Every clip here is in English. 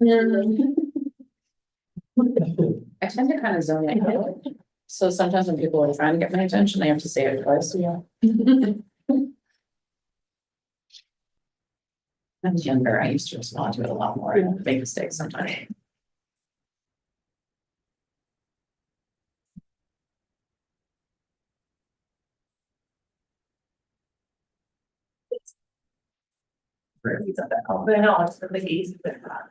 I tend to kind of zone out. So sometimes when people are trying to get my attention, they have to say it twice. Yeah. When I was younger, I used to respond to it a lot more and make mistakes sometimes. But I know it's really easy with that.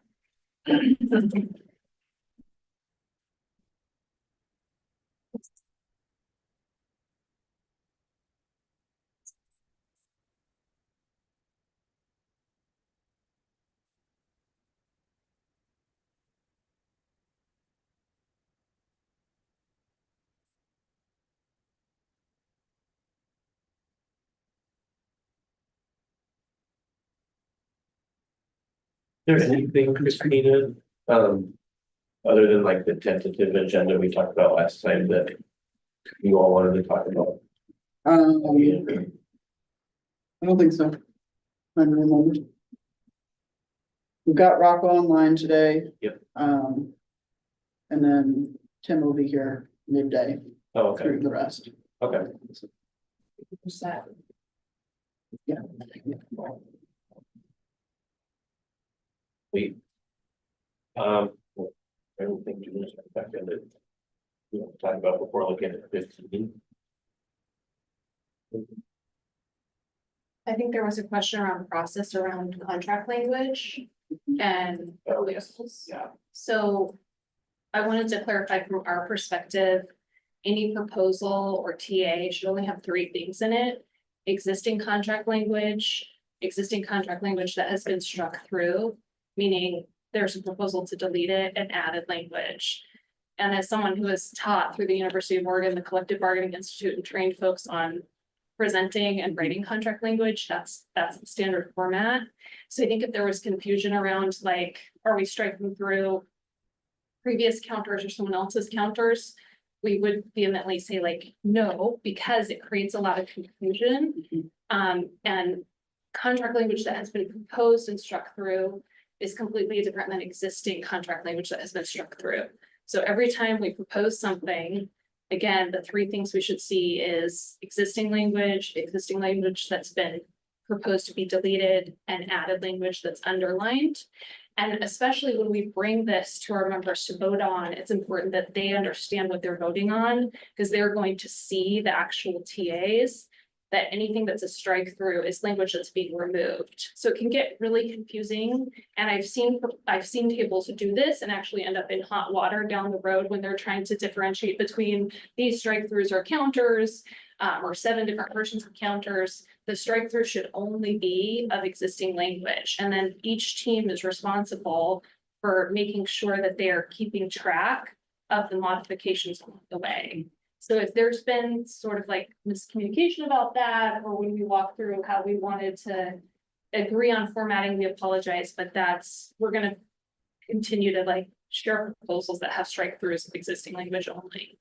There's anything, Christina, other than like the tentative agenda we talked about last time that you all wanted to talk about? I don't think so. I don't remember. We've got Rocco online today. Yep. And then Tim will be here midday Oh, okay, through the rest. okay. Yeah. We. Everything you want to back in it. We want to talk about before looking at 15. I think there was a question around process around contract language and. Yeah. So I wanted to clarify from our perspective, any proposal or TA should only have three things in it. Existing contract language that has been struck through, meaning there's a proposal to delete it, and added language. And as someone who has taught through the University of Oregon, the Collective Bargaining Institute, and trained folks on presenting and writing contract language, that's the standard format. So I think if there was confusion around, like, are we striking through previous counters or someone else's counters, we would vehemently say like, no, because it creates a lot of confusion. And contract language that has been proposed and struck through is completely different than existing contract language that has been struck through. So every time we propose something, again, the three things we should see is existing language that's been proposed to be deleted, and added language that's underlined. And especially when we bring this to our members to vote on, it's important that they understand what they're voting on, because they're going to see the actual TAs, that anything that's a strike through is language that's being removed. So it can get really confusing. And I've seen tables do this and actually end up in hot water down the road when they're trying to differentiate between these strike throughs or counters, or 7 different versions of counters. The strike through should only be of existing language. And then each team is responsible for making sure that they are keeping track of the modifications along the way. So if there's been sort of like miscommunication about that, or when we walk through how we wanted to agree on formatting, we apologize, but we're gonna continue to like share proposals that have strike throughs of existing language only.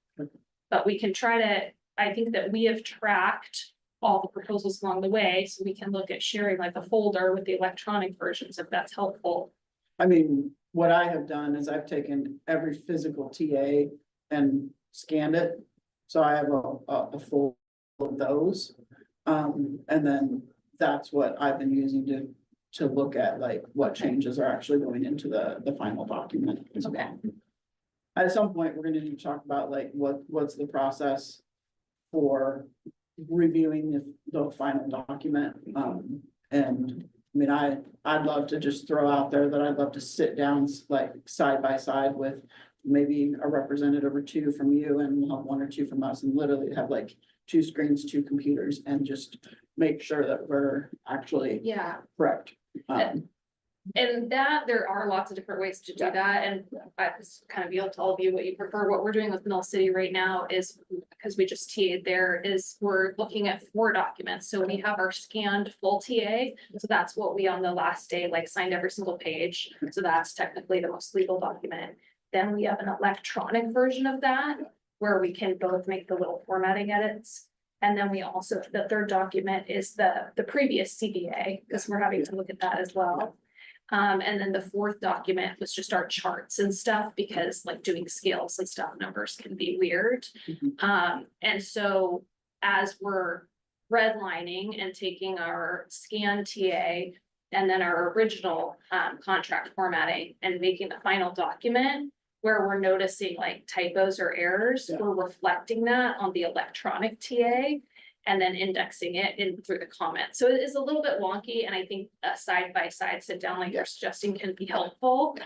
But we can try to, I think that we have tracked all the proposals along the way, so we can look at sharing like a folder with the electronic versions if that's helpful. I mean, what I have done is I've taken every physical TA and scanned it. So I have a full of those. And then that's what I've been using to look at like what changes are actually going into the final document. Okay. At some point, we're gonna need to talk about like what's the process for reviewing the final document. And I mean, I'd love to just throw out there that I'd love to sit down like side by side with maybe a representative or two from you, and we'll have 1 or 2 from us, and literally have like 2 screens, 2 computers, and just make sure that we're actually correct. And that there are lots of different ways to do that, and I just kind of yield to all of you what you prefer. What we're doing with Mill City right now is, because we just TA'd there, is we're looking at 4 documents. So we have our scanned full TA, so that's what we on the last day like signed every single page. So that's technically the most legal document. Then we have an electronic version of that where we can both make the little formatting edits. And then we also, the third document is the previous CBA, because we're having to look at that as well. And then the fourth document was just our charts and stuff, because like doing scales and stuff, numbers can be weird. And so as we're redlining and taking our scan TA and then our original contract formatting and making the final document where we're noticing like typos or errors, Yeah. we're reflecting that on the electronic TA and then indexing it in through the comments. So it is a little bit wonky, and I think a side by side sit down like you're suggesting can be helpful.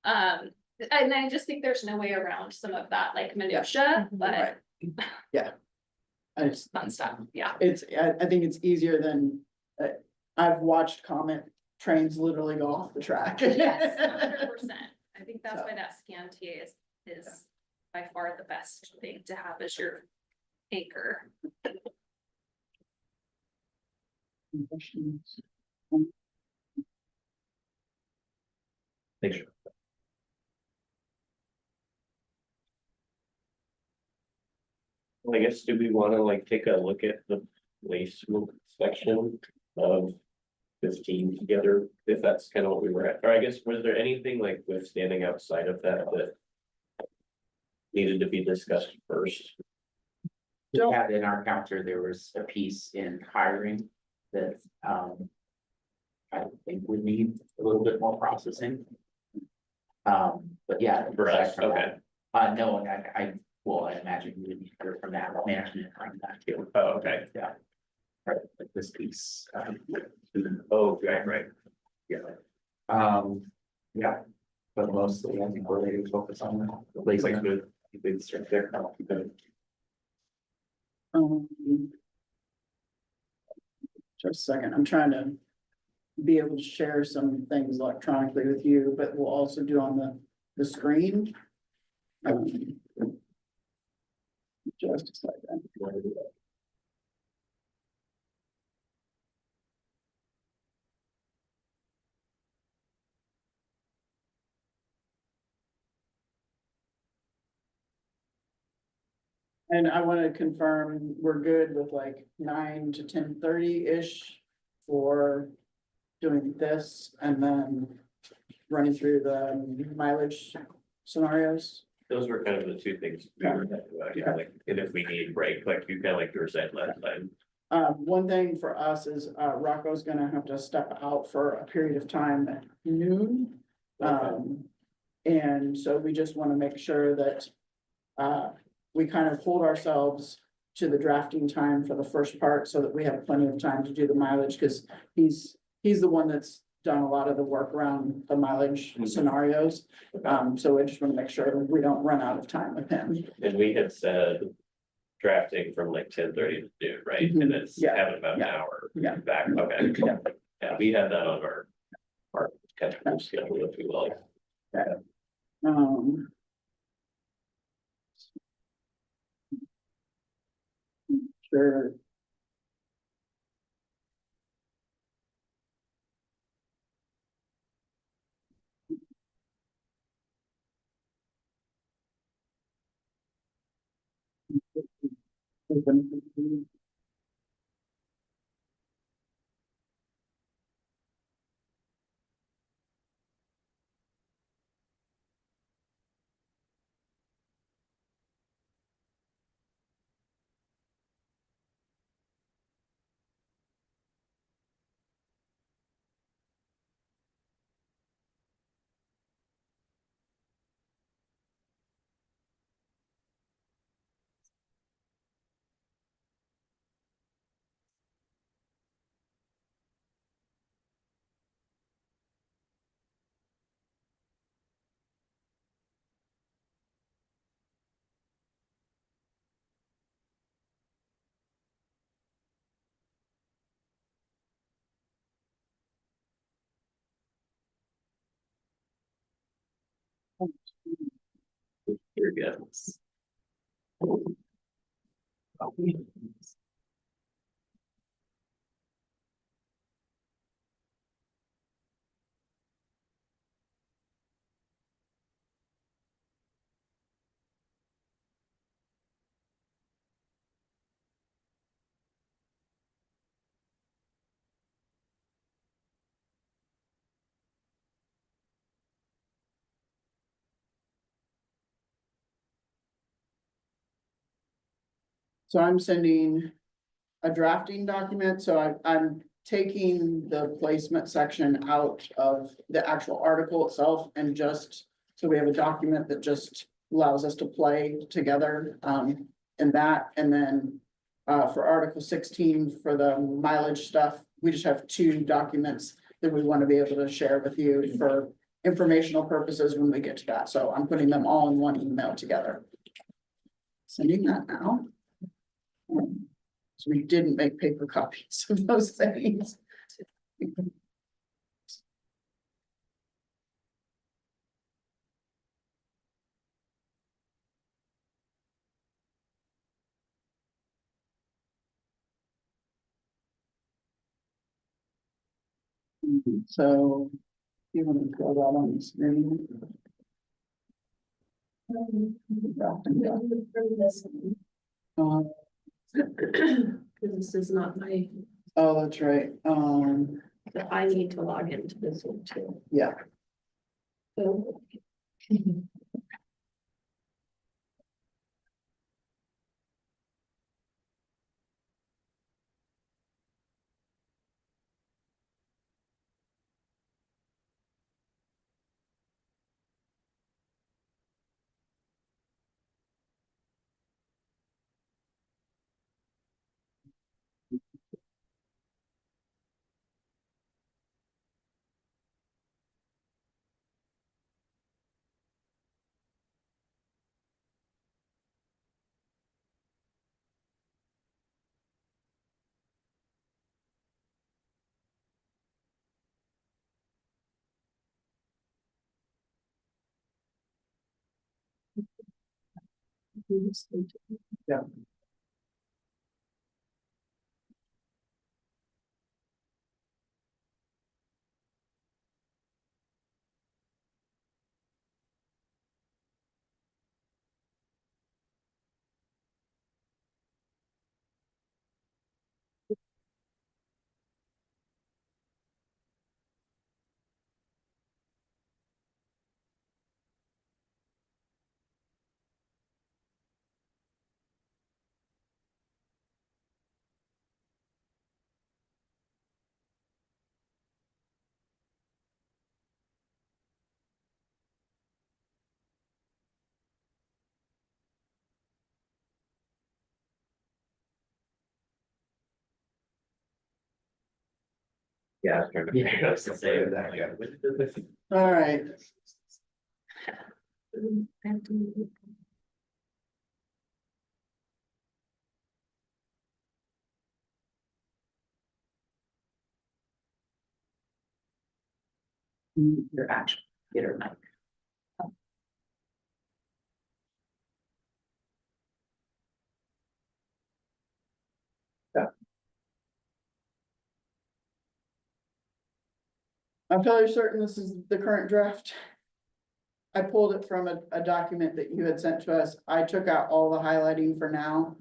And I just think there's no way around some of that like minutia, but Right. Yeah. It's, fun stuff, yeah. I think it's easier than, I've watched comment trains literally go off the track. Yes, 100%. I think that's So. why that scan TA is by far the best thing to have as your anchor. Questions? Thanks. Well, I guess, do we wanna like take a look at the placement section of 15 together, if that's kind of what we were at, or I guess, was there anything like with standing outside of that that needed to be discussed first? We had in our counter, there was a piece in hiring that, I think we need a little bit more processing. But yeah. For us, aside from that, okay, no, and I imagine we would hear from that, management from that too. oh, okay, Yeah. Right, like this piece, oh, right, yeah. Yeah, but mostly I think we're ready to focus on the placement. Placement. Keep it straight there, keep it. Just a second, I'm trying to be able to share some things electronically with you, but we'll also do on the screen. Just a second. And I want to confirm, we're good with like 9 to 10:30-ish for doing this and then running through the mileage scenarios. those were kind of the two things we were talking about, yeah, like, and if we need break, like you kind of like you were saying last time. One thing for us is, Rocco's gonna have to step out for a period of time at noon. And so we just wanna make sure that, we kind of hold ourselves to the drafting time for the first part so that we have plenty of time to do the mileage, cause he's the one that's done a lot of the work around the mileage Mhm. scenarios. So I just wanna make sure we don't run out of time with him. And we had said drafting from like 10:30 to noon, right? And it's Yeah. having about an Yeah. hour Yeah. back, okay. Yeah. Yeah, we had that on our tentative schedule, if you will. Um. Sure. You're good. So I'm sending a drafting document, so I'm taking the placement section out of the actual article itself and just, so we have a document that just allows us to play together, in that, and then for Article 16, for the mileage stuff, we just have two documents that we want to be able to share with you for informational purposes when we get to that, so I'm putting them all in one email together. Sending that now. So we didn't make paper copies of those things. So you want to go out on the screen? Uh, This is not my, oh, that's right, I need to log into this one too. yeah, So, Yeah, I was trying to figure out to say that, yeah. all right. Your actual computer mic. I'm fairly certain this is the current draft. I pulled it from a document that you had sent to us. I took out all the highlighting for now.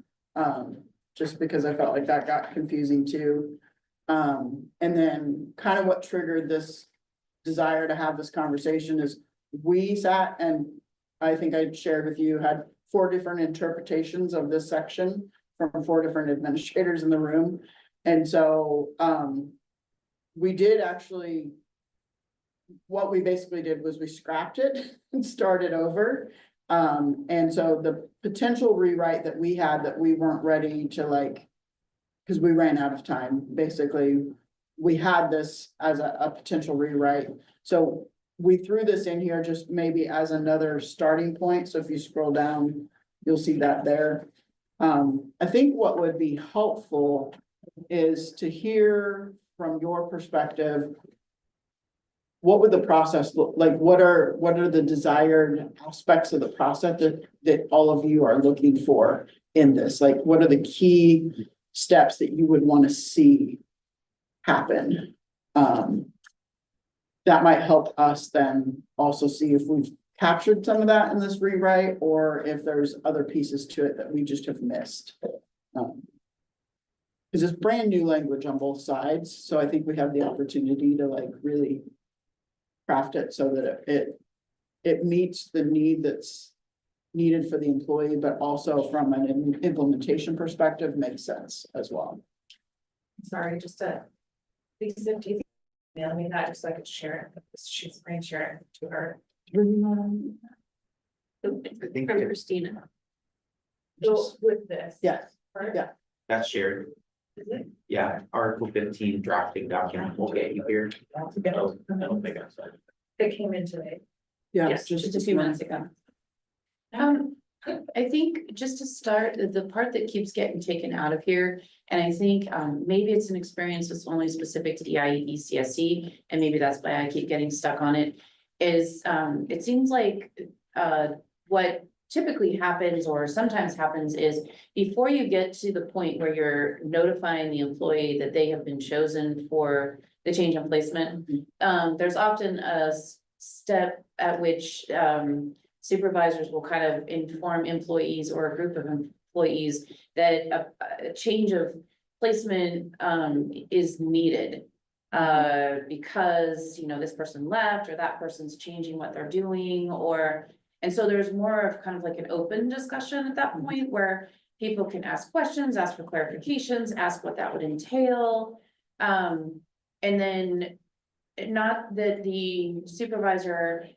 Just because I felt like that got confusing too. And then kind of what triggered this desire to have this conversation is we sat and I think I shared with you, had 4 different interpretations of this section from 4 different administrators in the room. And so, we did actually, what we basically did was we scrapped it and started over. And so the potential rewrite that we had that we weren't ready to like, because we ran out of time, basically, we had this as a potential rewrite. So we threw this in here just maybe as another starting point. So if you scroll down, you'll see that there. I think what would be helpful is to hear from your perspective, what would the process look like? What are the desired aspects of the process that all of you are looking for in this? Like, what are the key steps that you would want to see happen? That might help us then also see if we've captured some of that in this rewrite, or if there's other pieces to it that we just have missed. Because it's brand new language on both sides, so I think we have the opportunity to like really craft it so that it meets the need that's needed for the employee, but also from an implementation perspective makes sense as well. Sorry, just a. Lisa, do you think, mail me that just so I could share it, she's screen share it to her. I think From that- Christina. Just with this. Yeah, Right? yeah. that's shared. Is it? Yeah, Article 15 drafting document will get you here. I don't think I'm sorry. It came in today. Yeah, Yes, just a few minutes ago. I think just to start, the part that keeps getting taken out of here, and I think maybe it's an experience that's only specific to DIE, CSE, and maybe that's why I keep getting stuck on it. Is it seems like what typically happens or sometimes happens is before you get to the point where you're notifying the employee that they have been chosen for the change in placement. There's often a step at which supervisors will kind of inform employees or a group of employees that a change of placement is needed. Because, you know, this person left or that person's changing what they're doing and so there's more of kind of like an open discussion at that point where people can ask questions, ask for clarifications, ask what that would entail. And then not that the supervisor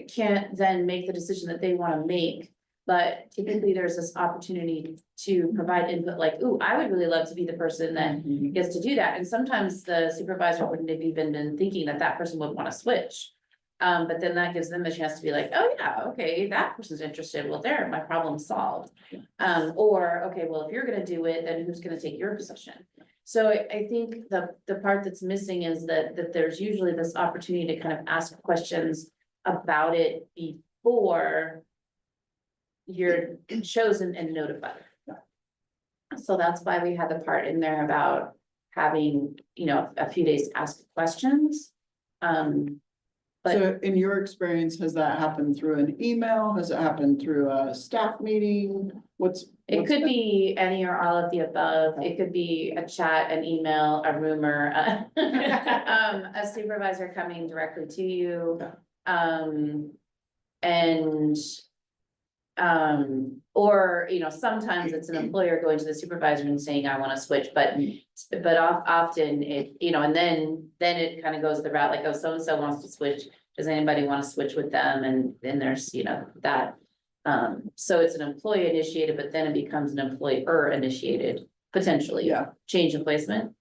can't then make the decision that they want to make. But typically there's this opportunity to provide input like, ooh, I would really love to be the person that gets to do that. And sometimes the supervisor wouldn't have even been thinking that that person would want to switch. But then that gives them the chance to be like, oh yeah, okay, that person's interested. Well, there, my problem's solved. Or, okay, well, if you're gonna do it, then who's gonna take your position? So I think the part that's missing is that there's usually this opportunity to kind of ask questions about it before you're chosen and notified. So that's why we had the part in there about having, you know, a few days to ask questions. But So in your experience, has that happened through an email? Has it happened through a staff meeting? it could be any or all of the above. It could be a chat, an email, a rumor, a supervisor coming directly to you. And or, you know, sometimes it's an employer going to the supervisor and saying, I want to switch, but often it, you know, and then it kind of goes the route like, oh, so-and-so wants to switch. Does anybody want to switch with them? And then there's, you know, that. So it's an employee initiated, but then it becomes an employer initiated, potentially. Yeah. Change in placement.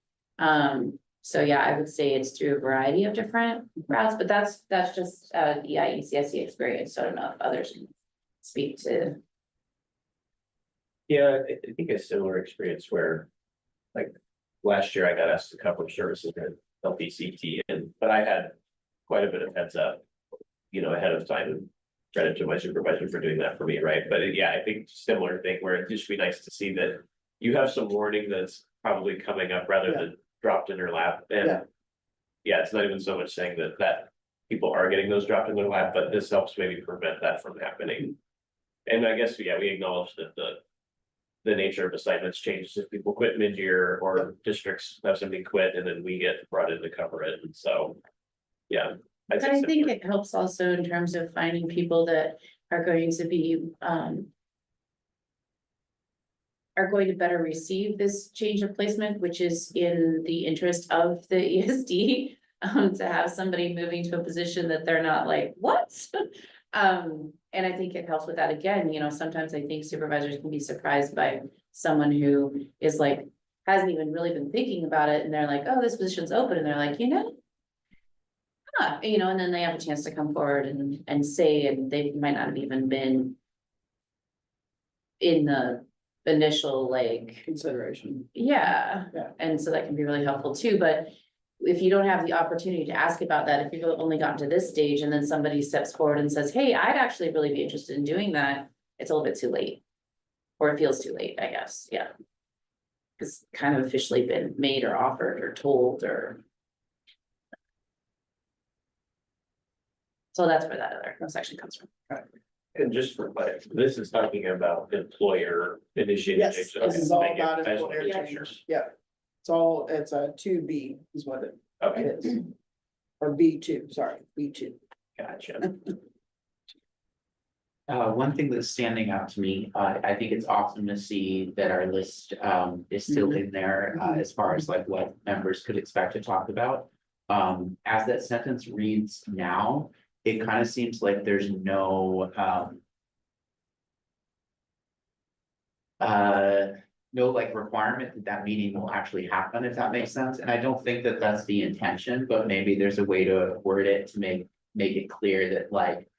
So yeah, I would say it's through a variety of different routes, but that's just EIE CSE experience. So I don't know if others can speak to. Yeah, I think a similar experience where, like, last year I got asked to cover services at LPCT but I had quite a bit of heads up, you know, ahead of time. And credit to my supervisor for doing that for me, right? But yeah, I think similar thing where it'd just be nice to see that you have some warning that's probably coming up rather than dropped in your lap. And yeah, it's not even so much saying that people are getting those dropped in their lap, but this helps maybe prevent that from happening. And I guess, yeah, we acknowledge that the nature of assignments changes if people quit mid-year or districts have somebody quit and then we get brought in to cover it. And so, yeah. But I think it helps also in terms of finding people that are going to be, are going to better receive this change of placement, which is in the interest of the ESD. To have somebody moving to a position that they're not like, what? And I think it helps with that again, you know, sometimes I think supervisors can be surprised by someone who is like, hasn't even really been thinking about it, and they're like, oh, this position's open, and they're like, you know. You know, and then they have a chance to come forward and say, and they might not have even been in the initial like Consideration. yeah. Yeah. And so that can be really helpful too, but if you don't have the opportunity to ask about that, if you've only gotten to this stage and then somebody steps forward and says, hey, I'd actually really be interested in doing that, it's a little bit too late. Or it feels too late, I guess, yeah. It's kind of officially been made or offered or told or. So that's where that other section comes from. And just for like, this is talking about employer initiated. Yes, change. this is all Okay, about I just wanted employer to make sure. change. Yeah. It's a 2B is what it Okay, is. Or B2, sorry, B2. gotcha. One thing that's standing out to me, I think it's awesome to see that our list, is still in there, as far as like what members could expect to talk about. As that sentence reads now, it kind of seems like there's no, no like requirement that that meeting will actually happen, if that makes sense. And I don't think that that's the intention, but maybe there's a way to word it to make it clear that like,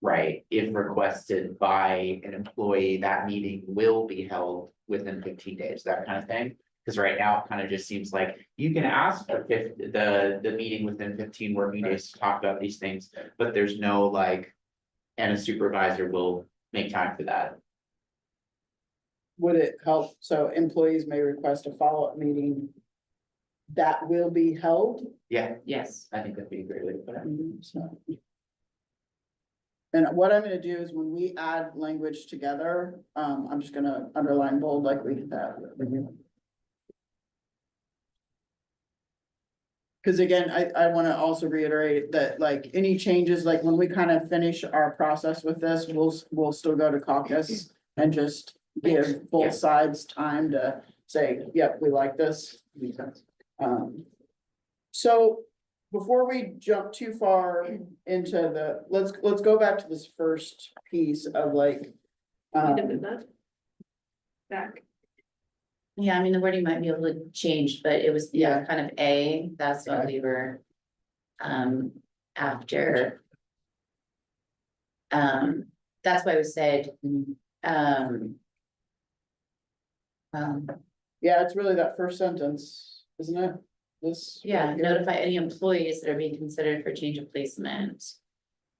right, if requested by an employee, that meeting will be held within 15 days, that kind of thing. Because right now, it kind of just seems like you can ask for the meeting within 15 working days to talk about these things, but there's no like. And a supervisor will make time for that. Would it help, so employees may request a follow-up meeting that will be held? Yeah, Yes. I think that'd be a great way to put it. So. And what I'm gonna do is when we add language together, I'm just gonna underline bold like we have. Cause again, I wanna also reiterate that like any changes, like when we kind of finish our process with this, we'll still go to caucus and just give Yeah. both sides time to say, yep, we like this. So before we jump too far into the, let's go back to this first piece of like. Need to move that back. Yeah, I mean, the wording might be able to change, but it was, yeah, kind of A, that's what we were. After. That's why we said, Yeah, it's really that first sentence, isn't it? This. yeah, notify any employees that are being considered for change of placement.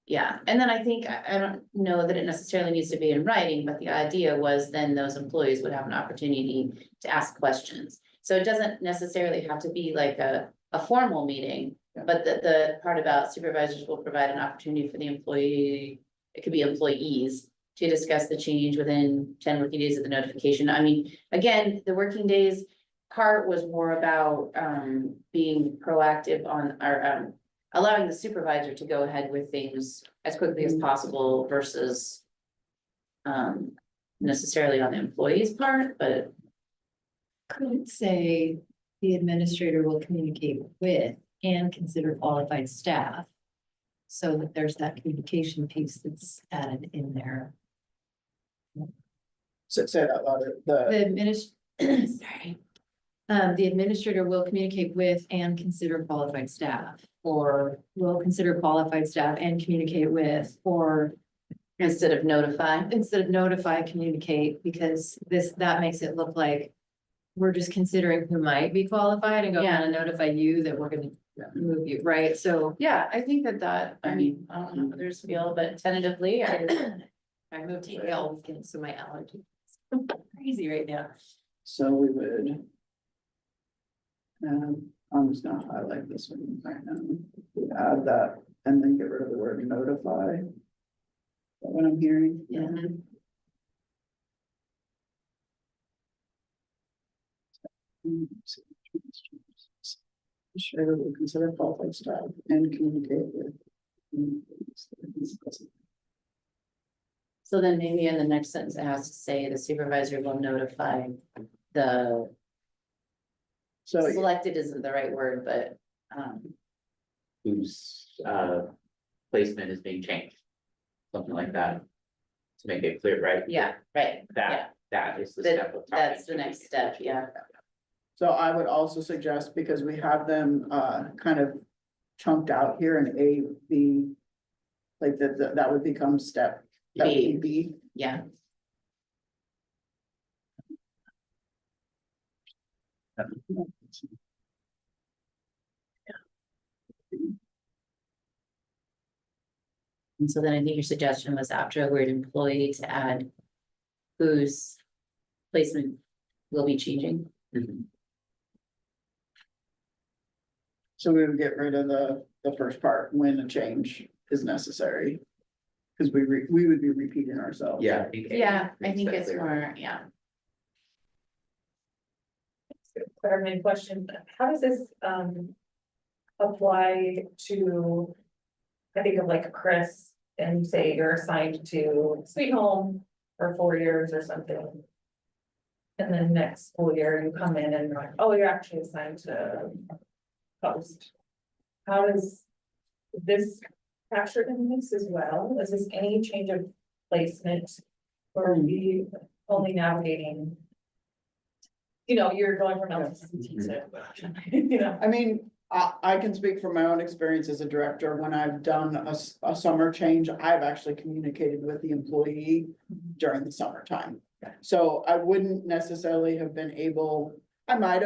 Yeah, and then I think, I don't know that it necessarily needs to be in writing, but the idea was then those employees would have an opportunity to ask questions. So it doesn't necessarily have to be like a formal meeting, but the part about supervisors will provide an opportunity for the employee, it could be employees, to discuss the change within 10 working days of the notification. I mean, again, the working days part was more about being proactive on our allowing the supervisor to go ahead with things as quickly as possible versus necessarily on the employee's part, but Could say the administrator will communicate with and consider qualified staff. So that there's that communication piece that's added in there. Say that louder, Sorry. The administrator will communicate with and consider qualified staff, or will consider qualified staff and communicate with, or instead of notify. instead of notify, communicate, because that makes it look like we're just considering who might be qualified and go Yeah. kind of notify you that we're gonna move you, right? So Yeah, I think that, I mean, I don't know how others feel, but tentatively, I moved to Yale, so my allergy is crazy right now. so we would. I'm just gonna highlight this one right now, we add that and then get rid of the word notify. Is that what I'm hearing? Yeah. Sure, we consider qualified staff and communicate with. so then maybe in the next sentence, it has to say the supervisor will notify the So, selected isn't the right word, but Whose placement is being changed. Something like that. To make it clear, right? yeah, right, yeah. That is the That- step of. That's the next step, yeah. so I would also suggest, because we have them kind of chunked out here in A, B. Like that would become step, that would be B. Yeah, and so then I think your suggestion was after a word employee to add whose placement will be changing. Mhm. So we would get rid of the first part, when a change is necessary. Cause we would be repeating ourselves. Yeah. I think A Yeah, I makes think that it's clear. more, yeah. Clarifying question, how does this apply to, I think of like Chris and say you're assigned to Sweet Home for 4 years or something. And then next school year you come in and you're like, oh, you're actually assigned to Post. How is this captured in this as well? Is this any change of placement? Or are we only navigating? You know, you're going from LTC to, you know. I mean, I can speak from my own experience as a director. When I've done a summer change, I've actually communicated with the employee during the summertime. So I wouldn't necessarily have been able, I might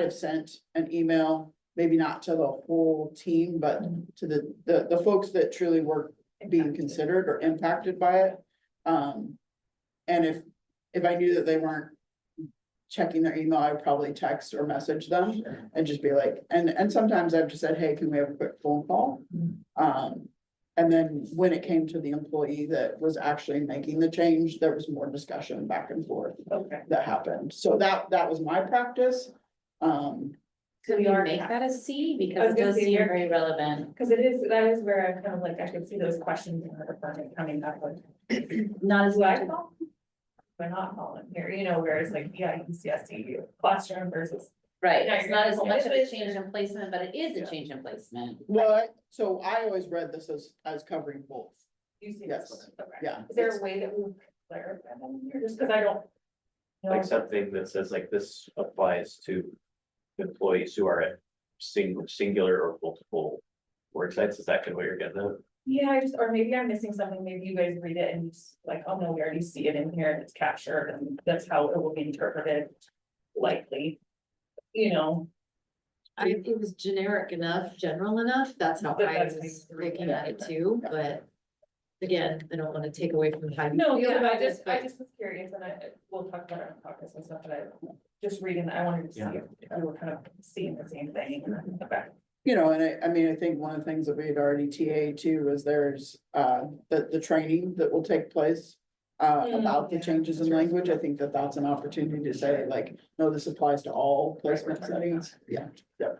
have sent an email, maybe not to the whole team, but to the folks that truly were being considered or impacted by it. And if I knew that they weren't checking their email, I would probably text or message them and just be like, and sometimes I've just said, hey, can we have a quick phone call? And then when it came to the employee that was actually making the change, there was more discussion back and forth Okay. that happened. So that was my practice. Could we make that a C, I because was it gonna does say, seem you're- very relevant, Cause that is where I kind of like, I could see those questions in the department coming back like. not as Do I much. call? We're not calling here, you know, where it's like, yeah, UCSD classroom versus. Right, Yeah, it's you're not gonna as call much it. of a change in placement, but it is Yeah. a change in placement. Well, so I always read this as covering both. UCSD. Okay. Yeah. Is there a way that we can clarify that in here, just cause I don't. know. Like something that says like this applies to employees who are at singular or multiple work sites, is that kind of what you're getting at? Yeah, I just, or maybe I'm missing something, maybe you guys read it and you just like, oh no, we already see it in here and it's captured and that's how it will be interpreted. Likely, you know. It was generic enough, general enough, that's how I That's was how you read looking it. at it too, but. Again, I don't wanna take away from how you No, feel yeah, about I this, just was curious and we'll talk about it on podcast and stuff, but I just reading, I wanted to see Yeah. if we were kind of seeing the same thing. Okay. You know, and I mean, I think one of the things that we had already TA too is there's the training that will take place. About the Yeah, changes in sure. language. I think that that's an opportunity to say like, no, this applies to all placement right. settings. Yeah, yeah.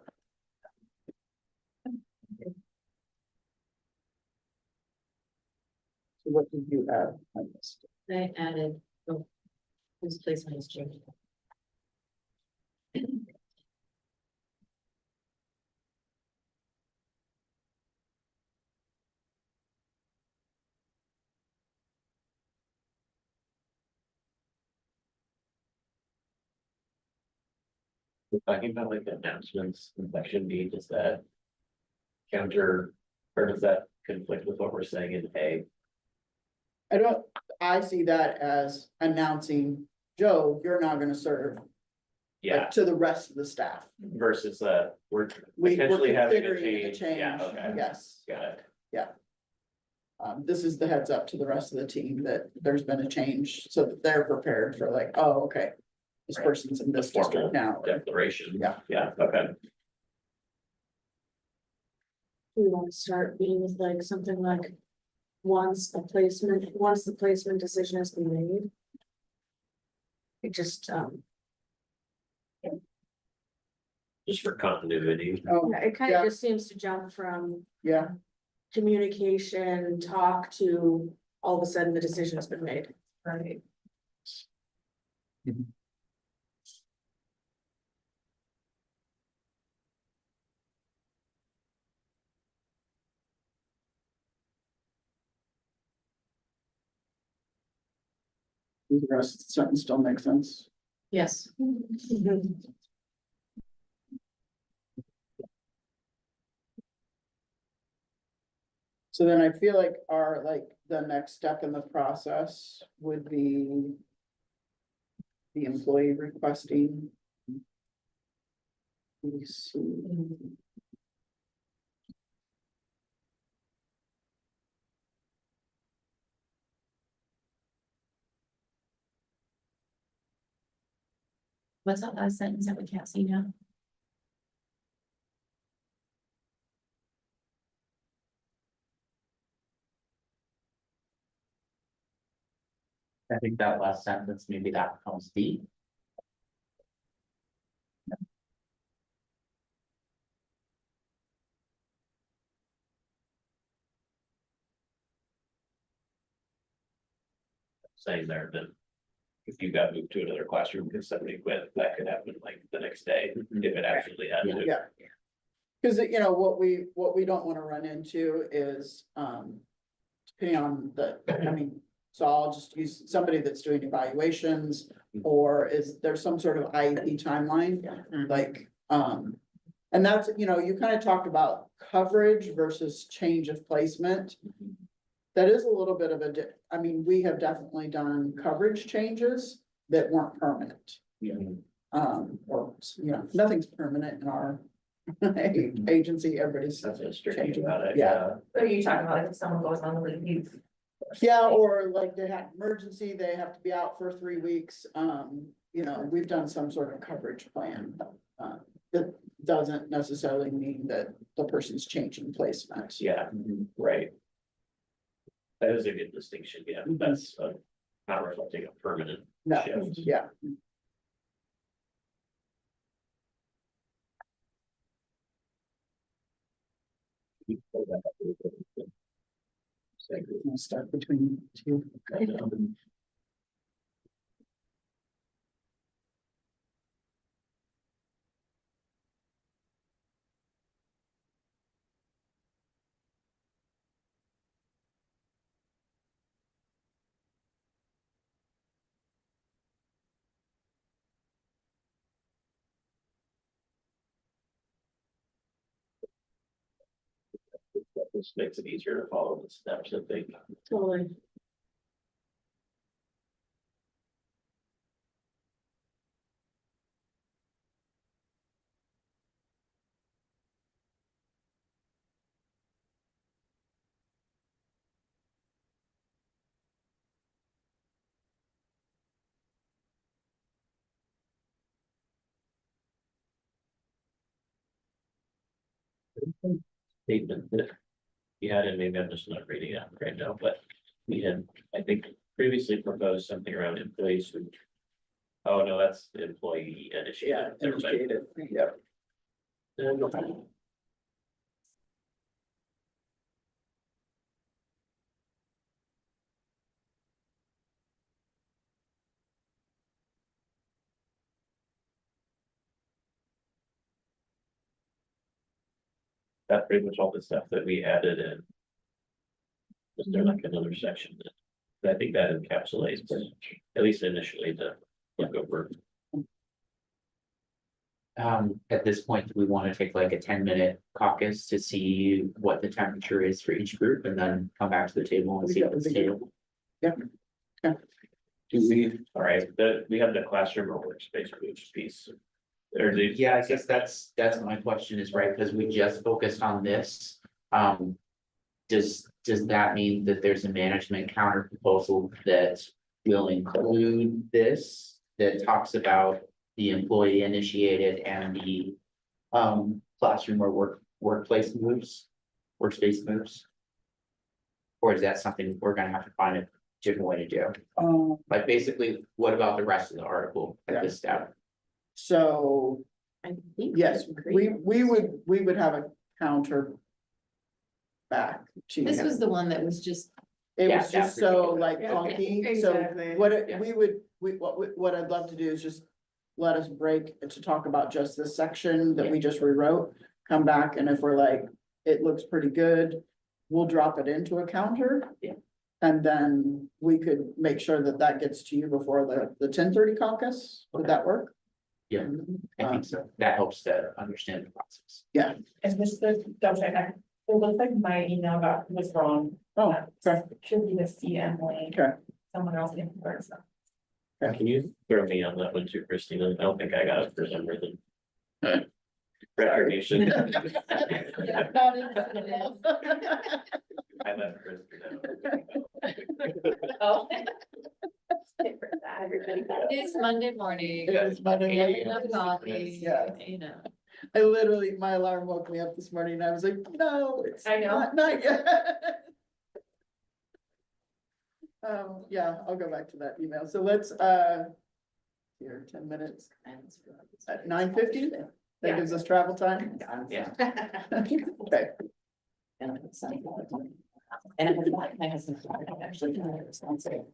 So what did you add? I missed. I added, oh, whose placement is changed. We're talking about like announcements in section B, does that counter, or does that conflict with what we're saying in A? I see that as announcing, Joe, you're not gonna serve Yeah, like, to the rest of the staff. versus we're We're potentially having a considering a change, yeah, okay, Yes. got it. This is the heads up to the rest of the team that there's been a change, so that they're prepared for like, oh, okay. This Right. person's in this Formal district now. Declaration. Yeah. Yeah, okay. We want to start being with like something like. Once the placement decision has been made. It just, Just for continuity. Oh, yeah, it kind Yeah. of just seems to jump from yeah, communication, talk to all of a sudden the decision has been made. Right. the rest of the sentence still makes sense. Yes. So then I feel like the next step in the process would be. The employee requesting. Let me see. What's that last sentence that we can't see now? I think that last sentence, maybe that becomes D. saying there that if you got moved to another classroom because somebody quit, that could happen like the next day, if it absolutely had to. Yeah. Cause you know, what we don't wanna run into is, depending on the, I mean, so I'll just use somebody that's doing evaluations. Or is there some sort of IEP timeline, like, and that's, you know, you kind of talked about coverage versus change of placement. That is a little bit of I mean, we have definitely done coverage changes that weren't permanent. Or, you know, nothing's permanent in our agency, everybody's. That's what's tricky changing. about it, Yeah. yeah. Are you talking about if someone goes on leave? Yeah, or like they have emergency, they have to be out for 3 weeks, you know, we've done some sort of coverage plan. That doesn't necessarily mean that the person's changing placement. Yeah, right. That is a good distinction, yeah, that's not reflecting a permanent No, shift. yeah. We'll start between two. This makes it easier to follow the steps, I think. Totally. Statement that we had, and maybe I'm just not reading it right now, but we had, I think, previously proposed something around employees who. Oh, no, that's the employee initiated. Yeah, Never mind. indicated, yep. No problem. That's pretty much all the stuff that we added in. Was there like another section that, I think that encapsulates, at least initially, the look over. At this point, do we want to take like a 10-minute caucus to see what the temperature is for each group and then come back to the table and see what's table? Do we, all right, we have the classroom or workspace groups piece. Or these. Yeah, I guess that's my question is, right, because we just focused on this. Does that mean that there's a management counter proposal that will include this? That talks about the employee initiated and the classroom or workplace moves, workspace moves? Or is that something we're gonna have to find a different way to do? Like basically, what about the rest of the article at this step? So, I think. yes, we would have a counter. Back to This you. was the one that was just, It Yeah, was just so like funky, so exactly. Yeah. what I'd love to do is just. Let us break to talk about just this section that we just rewrote, come back, and if we're like, it looks pretty good. We'll drop it into a counter. Yeah. And then we could make sure that that gets to you before the 10:30 caucus, would that work? Yeah, I think so. That helps to understand the process. And just the double check, it looks like my email was wrong. Oh, okay, Should be the CM link. okay. Someone else can convert stuff. Can you throw me on that one too, Christina? I don't think I got it for some reason. Recognition. I left Christina. Oh. it's Monday morning. It is Monday morning. Having enough coffee, Yeah. you know. I literally, my alarm woke me up this morning and I was like, no, it's I know. not yet. Yeah, I'll go back to that email. So let's, here, 10 minutes at 9:50. That Yeah. gives us travel time. Yeah. Okay. And I had my husband, actually, responsible.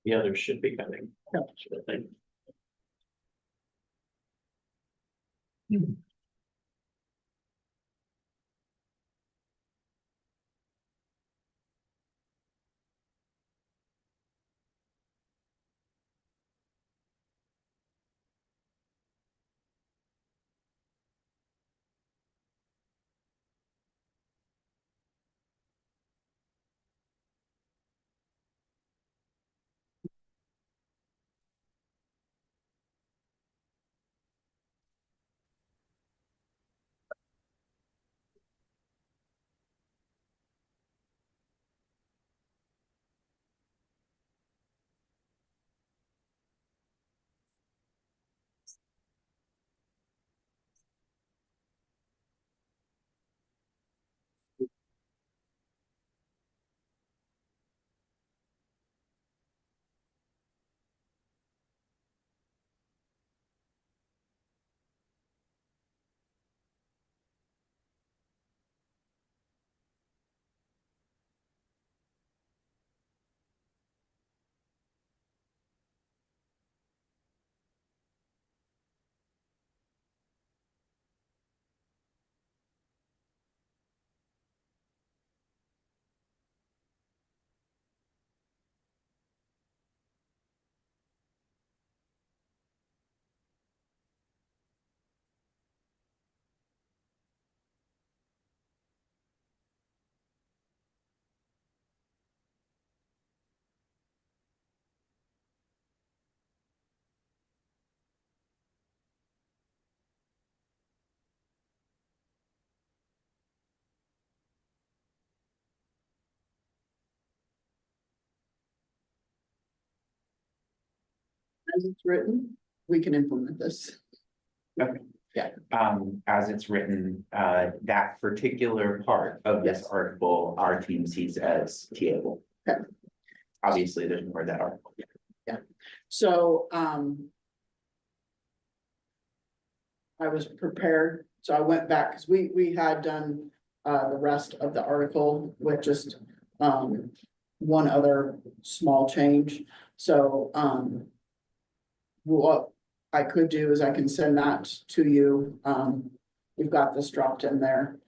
The others should be coming. Yeah. Sort of thing. As it's written, we can implement this. As it's written, that particular part of this Yes. article, our team sees as TAable. Okay. Obviously, there's more of that article. So, I was prepared, so I went back, because we had done, the rest of the article with just, one other small change, so, what I could do is I can send that to you, we've got this dropped in there.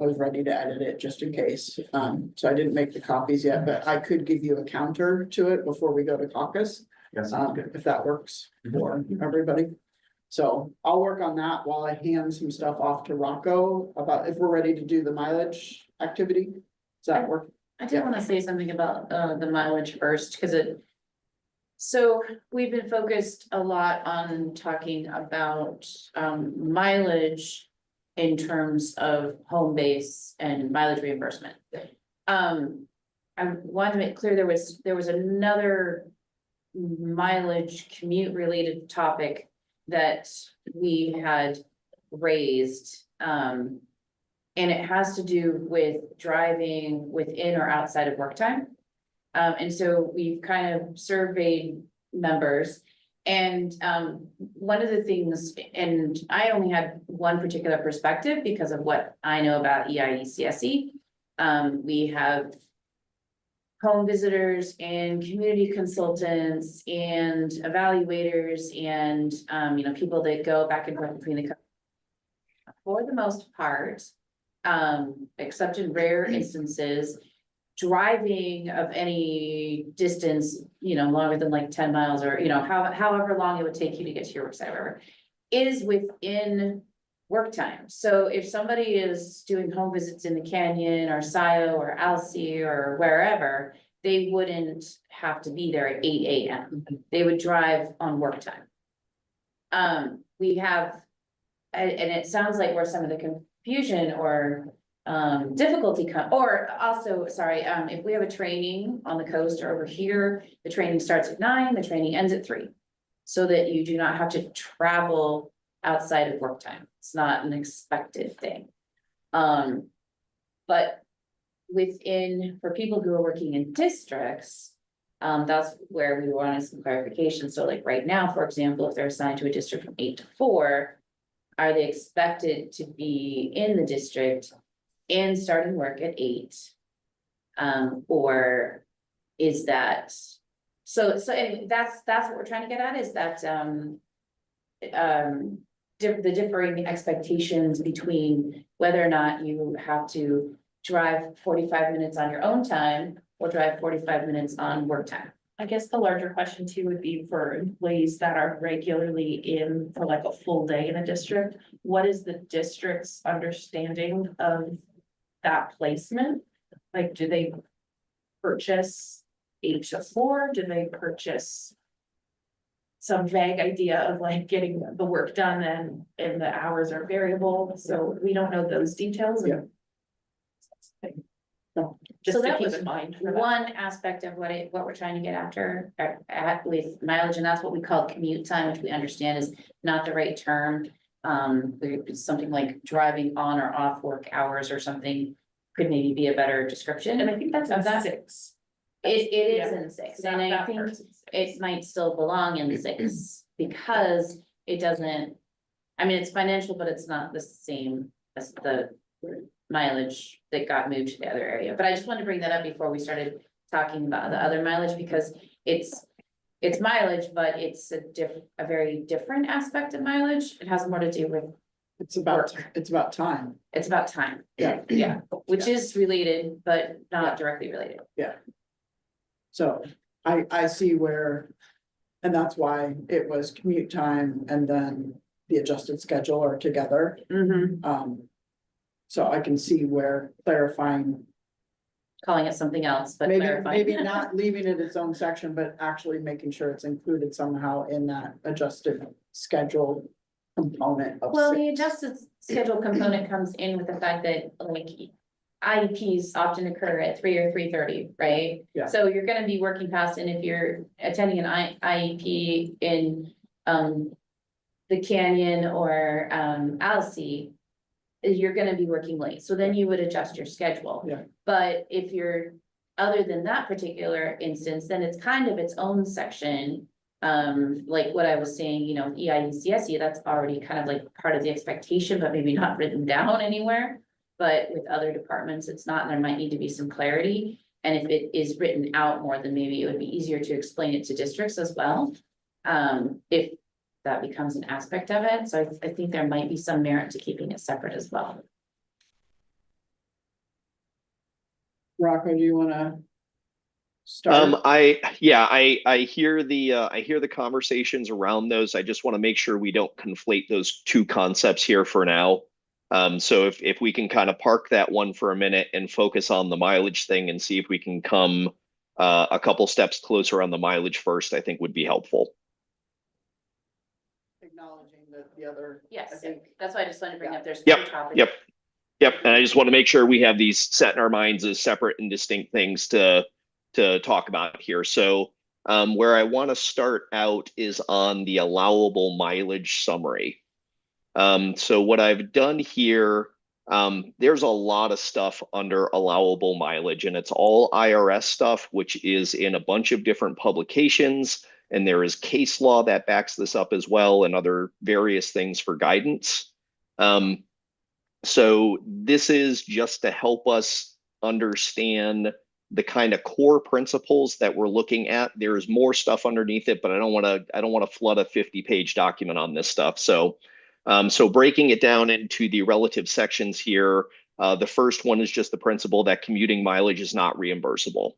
I was ready to edit it just in case, so I didn't make the copies yet, but I could give you a counter to it before we go to caucus. Yes. If that works for everybody. So I'll work on that while I hand some stuff off to Rocco about if we're ready to do the mileage activity. Does that work? I did wanna say something about the mileage first, because it. So we've been focused a lot on talking about mileage in terms of home base and mileage reimbursement. I wanted to make clear there was another mileage commute related topic that we had raised. And it has to do with driving within or outside of work time. And so we've kind of surveyed members. And one of the things, and I only had one particular perspective because of what I know about EIECSE. We have home visitors and community consultants and evaluators and, people that go back and forth between the. For the most part, except in rare instances, driving of any distance, longer than like 10 miles or, however long it would take you to get to your work site, wherever, is within work time. So if somebody is doing home visits in the Canyon or Scio or Alsea or wherever, they wouldn't have to be there at 8 AM. They would drive on work time. We have, and it sounds like where some of the confusion or difficulty or also, sorry, if we have a training on the coast or over here, the training starts at 9, the training ends at 3. So that you do not have to travel outside of work time. It's not an expected thing. But for people who are working in districts, that's where we wanted some clarification. So like right now, for example, if they're assigned to a district from 8 to 4, are they expected to be in the district and starting work at 8? Or is that So anyway, that's what we're trying to get at, is that, the differing expectations between whether or not you have to drive 45 minutes on your own time or drive 45 minutes on work time. I guess the larger question too would be for employees that are regularly in for like a full day in a district. What is the district's understanding of that placement? Like, do they purchase 8 to 4? Do they purchase some vague idea of like getting the work done and the hours are variable? So we don't know those details. Yeah. Just So to that keep was in mind. for that. one aspect of what we're trying to get after with mileage, and that's what we call commute time, which we understand is not the right term. It's something like driving on or off work hours or something could maybe be a better description. And I think that's of in that. 6. It is Yeah. in 6, That- and I that think part's in 6. it might still belong in 6 because it doesn't. I mean, it's financial, but it's not the same as the mileage that got moved to the other area. But I just wanted to bring that up before we started talking about the other mileage, because it's mileage, but it's a very different aspect of mileage. It has more to do with, It's about time. it's about time. Yeah. Yeah, which is related, but Yeah. not directly related. So I see where, and that's why it was commute time and then the adjusted schedule are together. So I can see where clarifying, Calling it something else, but maybe clarifying. not leaving it its own section, but actually making sure it's included somehow in that adjusted schedule component of Well, the 6. adjusted schedule component comes in with the fact that like IEPs often occur at 3 or 3:30, right? Yeah. So you're gonna be working past, and if you're attending an IEP in the Canyon or Alsea, you're gonna be working late, so then you would adjust your schedule. Yeah. But if you're, other than that particular instance, then it's kind of its own section. Like what I was saying, you know, EIDCSE, that's already kind of like part of the expectation, but maybe not written down anywhere. But with other departments, it's not, and there might need to be some clarity. And if it is written out more, then maybe it would be easier to explain it to districts as well. If that becomes an aspect of it, so I think there might be some merit to keeping it separate as well. Rocco, do you wanna start? I hear the conversations around those. I just want to make sure we don't conflate those two concepts here for now. So if we can kind of park that one for a minute and focus on the mileage thing and see if we can come a couple steps closer on the mileage first, I think would be helpful. Acknowledging that the other. I Yes, think, that's why I just wanted to bring up, there's two Yep, topics. Yep, and I just want to make sure we have these set in our minds as separate and distinct things to talk about here. So where I want to start out is on the allowable mileage summary. So what I've done here, there's a lot of stuff under allowable mileage, and it's all IRS stuff, which is in a bunch of different publications, and there is case law that backs this up as well, and other various things for guidance. So this is just to help us understand the kind of core principles that we're looking at. There's more stuff underneath it, but I don't want to flood a 50-page document on this stuff. So breaking it down into the relative sections here, the first one is just the principle that commuting mileage is not reimbursable.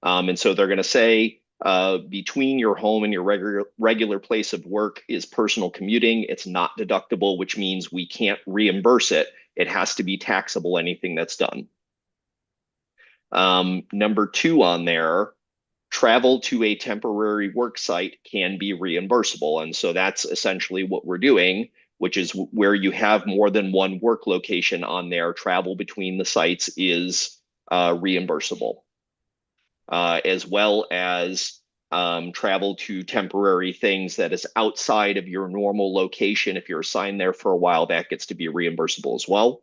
And so they're going to say between your home and your regular place of work is personal commuting. It's not deductible, which means we can't reimburse it. It has to be taxable, anything that's done. Number 2 on there, travel to a temporary work site can be reimbursable. And so that's essentially what we're doing, which is where you have more than one work location on there, travel between the sites is reimbursable. As well as travel to temporary things that is outside of your normal location. If you're assigned there for a while, that gets to be reimbursable as well.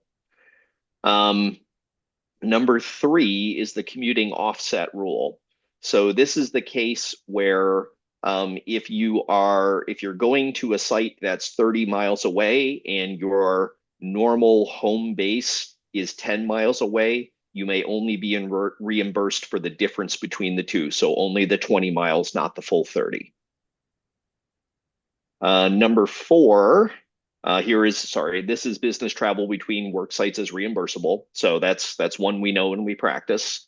Number 3 is the commuting offset rule. So this is the case where if you're going to a site that's 30 miles away and your normal home base is 10 miles away, you may only be reimbursed for the difference between the two. So only the 20 miles, not the full 30. Number 4, this is business travel between work sites is reimbursable. So that's one we know and we practice.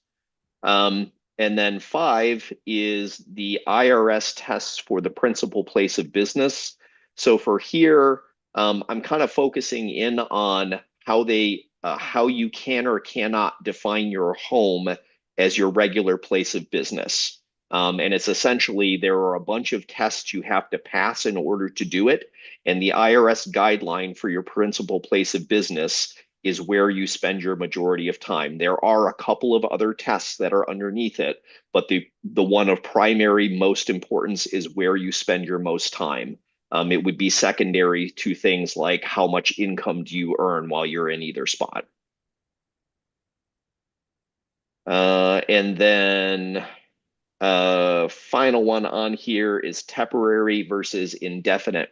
And then 5 is the IRS tests for the principal place of business. So for here, I'm kind of focusing in on how you can or cannot define your home as your regular place of business. And it's essentially, there are a bunch of tests you have to pass in order to do it. And the IRS guideline for your principal place of business is where you spend your majority of time. There are a couple of other tests that are underneath it, but the one of primary most importance is where you spend your most time. It would be secondary to things like how much income do you earn while you're in either spot. And then final one on here is temporary versus indefinite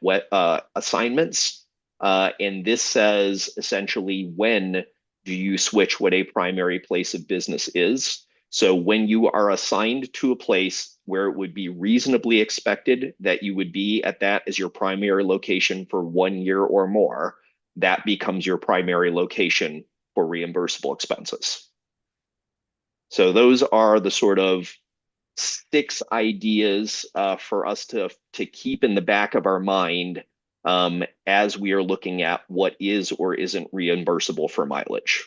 assignments. And this says essentially, when do you switch what a primary place of business is? So when you are assigned to a place where it would be reasonably expected that you would be at that as your primary location for 1 year or more, that becomes your primary location for reimbursable expenses. So those are the sort of 6 ideas for us to keep in the back of our mind as we are looking at what is or isn't reimbursable for mileage.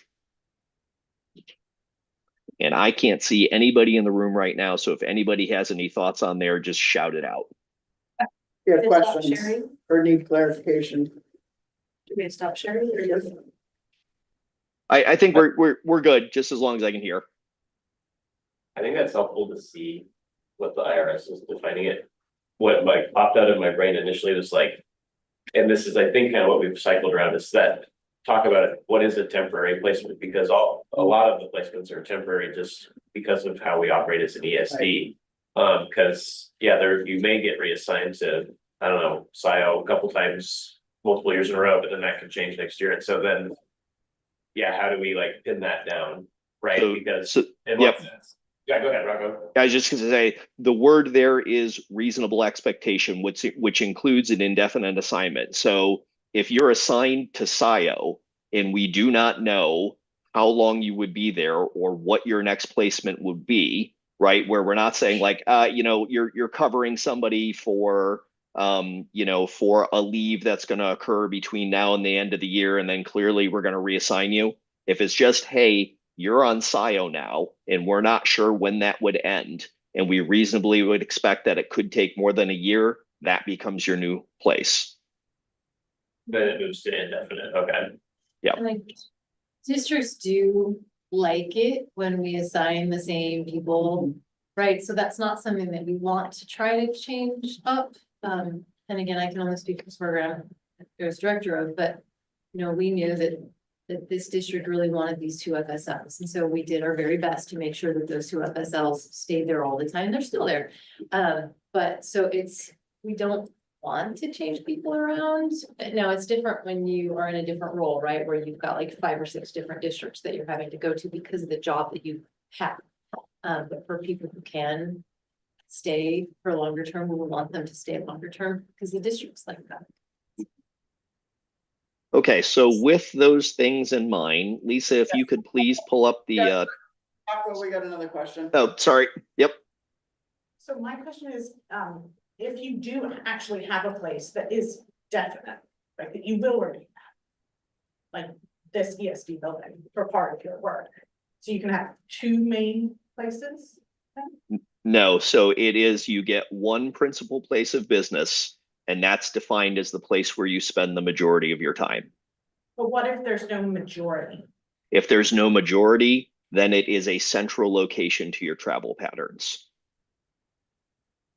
And I can't see anybody in the room right now, so if anybody has any thoughts on there, just shout it out. You have Is that questions sharing? or need clarification? Do we stop sharing or just? I think we're good, just as long as I can hear. I think that's helpful to see what the IRS is defining it. What like popped out of my brain initially was like, and this is, I think, kind of what we've cycled around, is that talk about it, what is a temporary placement? Because a lot of the placements are temporary just because of how we operate as an ESD. Because you may get reassigned to, I don't know, SIO a couple times, multiple years in a row, but then that could change next year. And so then, how do we like pin that down, right? Yeah, go ahead, Rocco. I was just going to say, the word there is reasonable expectation, which includes an indefinite assignment. So if you're assigned to SIO and we do not know how long you would be there or what your next placement would be, right? Where we're not saying like, you're covering somebody for a leave that's going to occur between now and the end of the year, and then clearly we're going to reassign you. If it's just, hey, you're on SIO now, and we're not sure when that would end, and we reasonably would expect that it could take more than a year, that becomes your new place. Then it moves to indefinite, okay. And like, districts do like it when we assign the same people, right? So that's not something that we want to try to change up. And again, I can only speak for the program I was director of, but we knew that this district really wanted these 2 FSLs. And so we did our very best to make sure that those 2 FSLs stayed there all the time. They're still there. But so we don't want to change people around. Now it's different when you are in a different role, right? Where you've got like 5 or 6 different districts that you're having to go to because of the job that you have. But for people who can stay for longer term, we will want them to stay longer term because the district's like that. Okay, so with those things in mind, Lisa, if you could please pull up the Rocco, we got another question. oh, sorry. Yep. So my question is, if you do actually have a place that is definite, right, that you will remain at, like this ESD building for part of your work, so you can have 2 main places? No, so it is, you get one principal place of business, and that's defined as the place where you spend the majority of your time. But what if there's no majority? If there's no majority, then it is a central location to your travel patterns.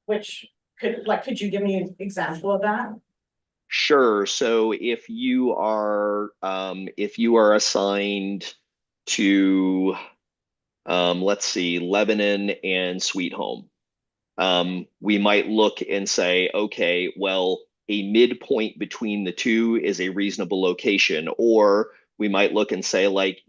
Which could you give me an example of that? Sure. So if you are assigned to, let's see, Lebanon and Sweet Home, we might look and say, okay, well, a midpoint between the two is a reasonable location. Or we might look and say like,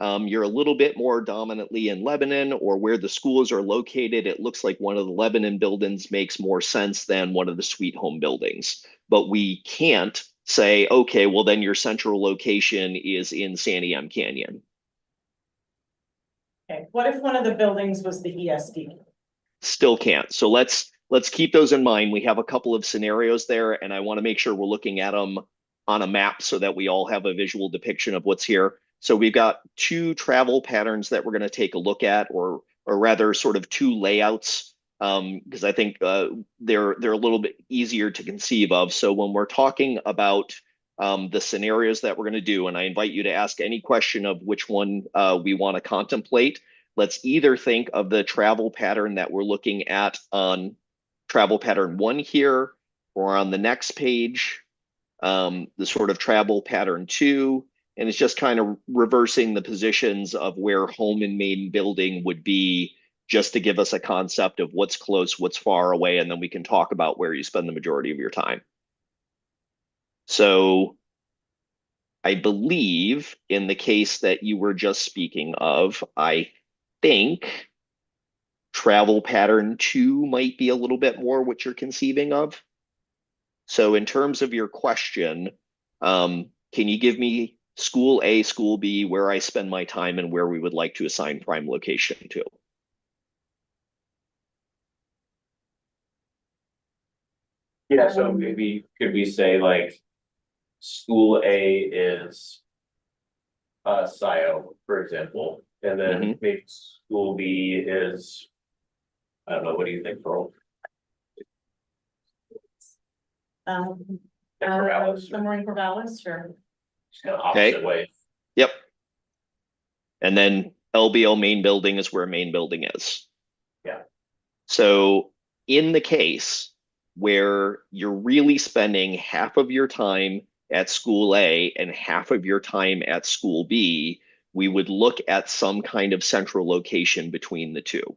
you're a little bit more dominantly in Lebanon, or where the schools are located, it looks like one of the Lebanon buildings makes more sense than one of the Sweet Home buildings. But we can't say, okay, well, then your central location is in Santiam Canyon. Okay, what if one of the buildings was the ESD? Still can't. So let's keep those in mind. We have a couple of scenarios there, and I want to make sure we're looking at them on a map so that we all have a visual depiction of what's here. So we've got two travel patterns that we're going to take a look at, or rather sort of two layouts, because I think they're a little bit easier to conceive of. So when we're talking about the scenarios that we're going to do, and I invite you to ask any question of which one we want to contemplate, let's either think of the travel pattern that we're looking at on travel pattern 1 here, or on the next page, the sort of travel pattern 2, and it's just kind of reversing the positions of where home and main building would be, just to give us a concept of what's close, what's far away, and then we can talk about where you spend the majority of your time. So I believe in the case that you were just speaking of, I think travel pattern 2 might be a little bit more what you're conceiving of. So in terms of your question, can you give me school A, school B, where I spend my time and where we would like to assign prime location to? Yeah, so maybe could we say like school A is SIO, for example, and then maybe school B is, I don't know, what do you think, Pearl? Corvallis, The Marine Corvallis, sure. just kind of Okay. opposite way. Yep. And then LBL main building is where main building is. Yeah. So in the case where you're really spending half of your time at school A and half of your time at school B, we would look at some kind of central location between the two.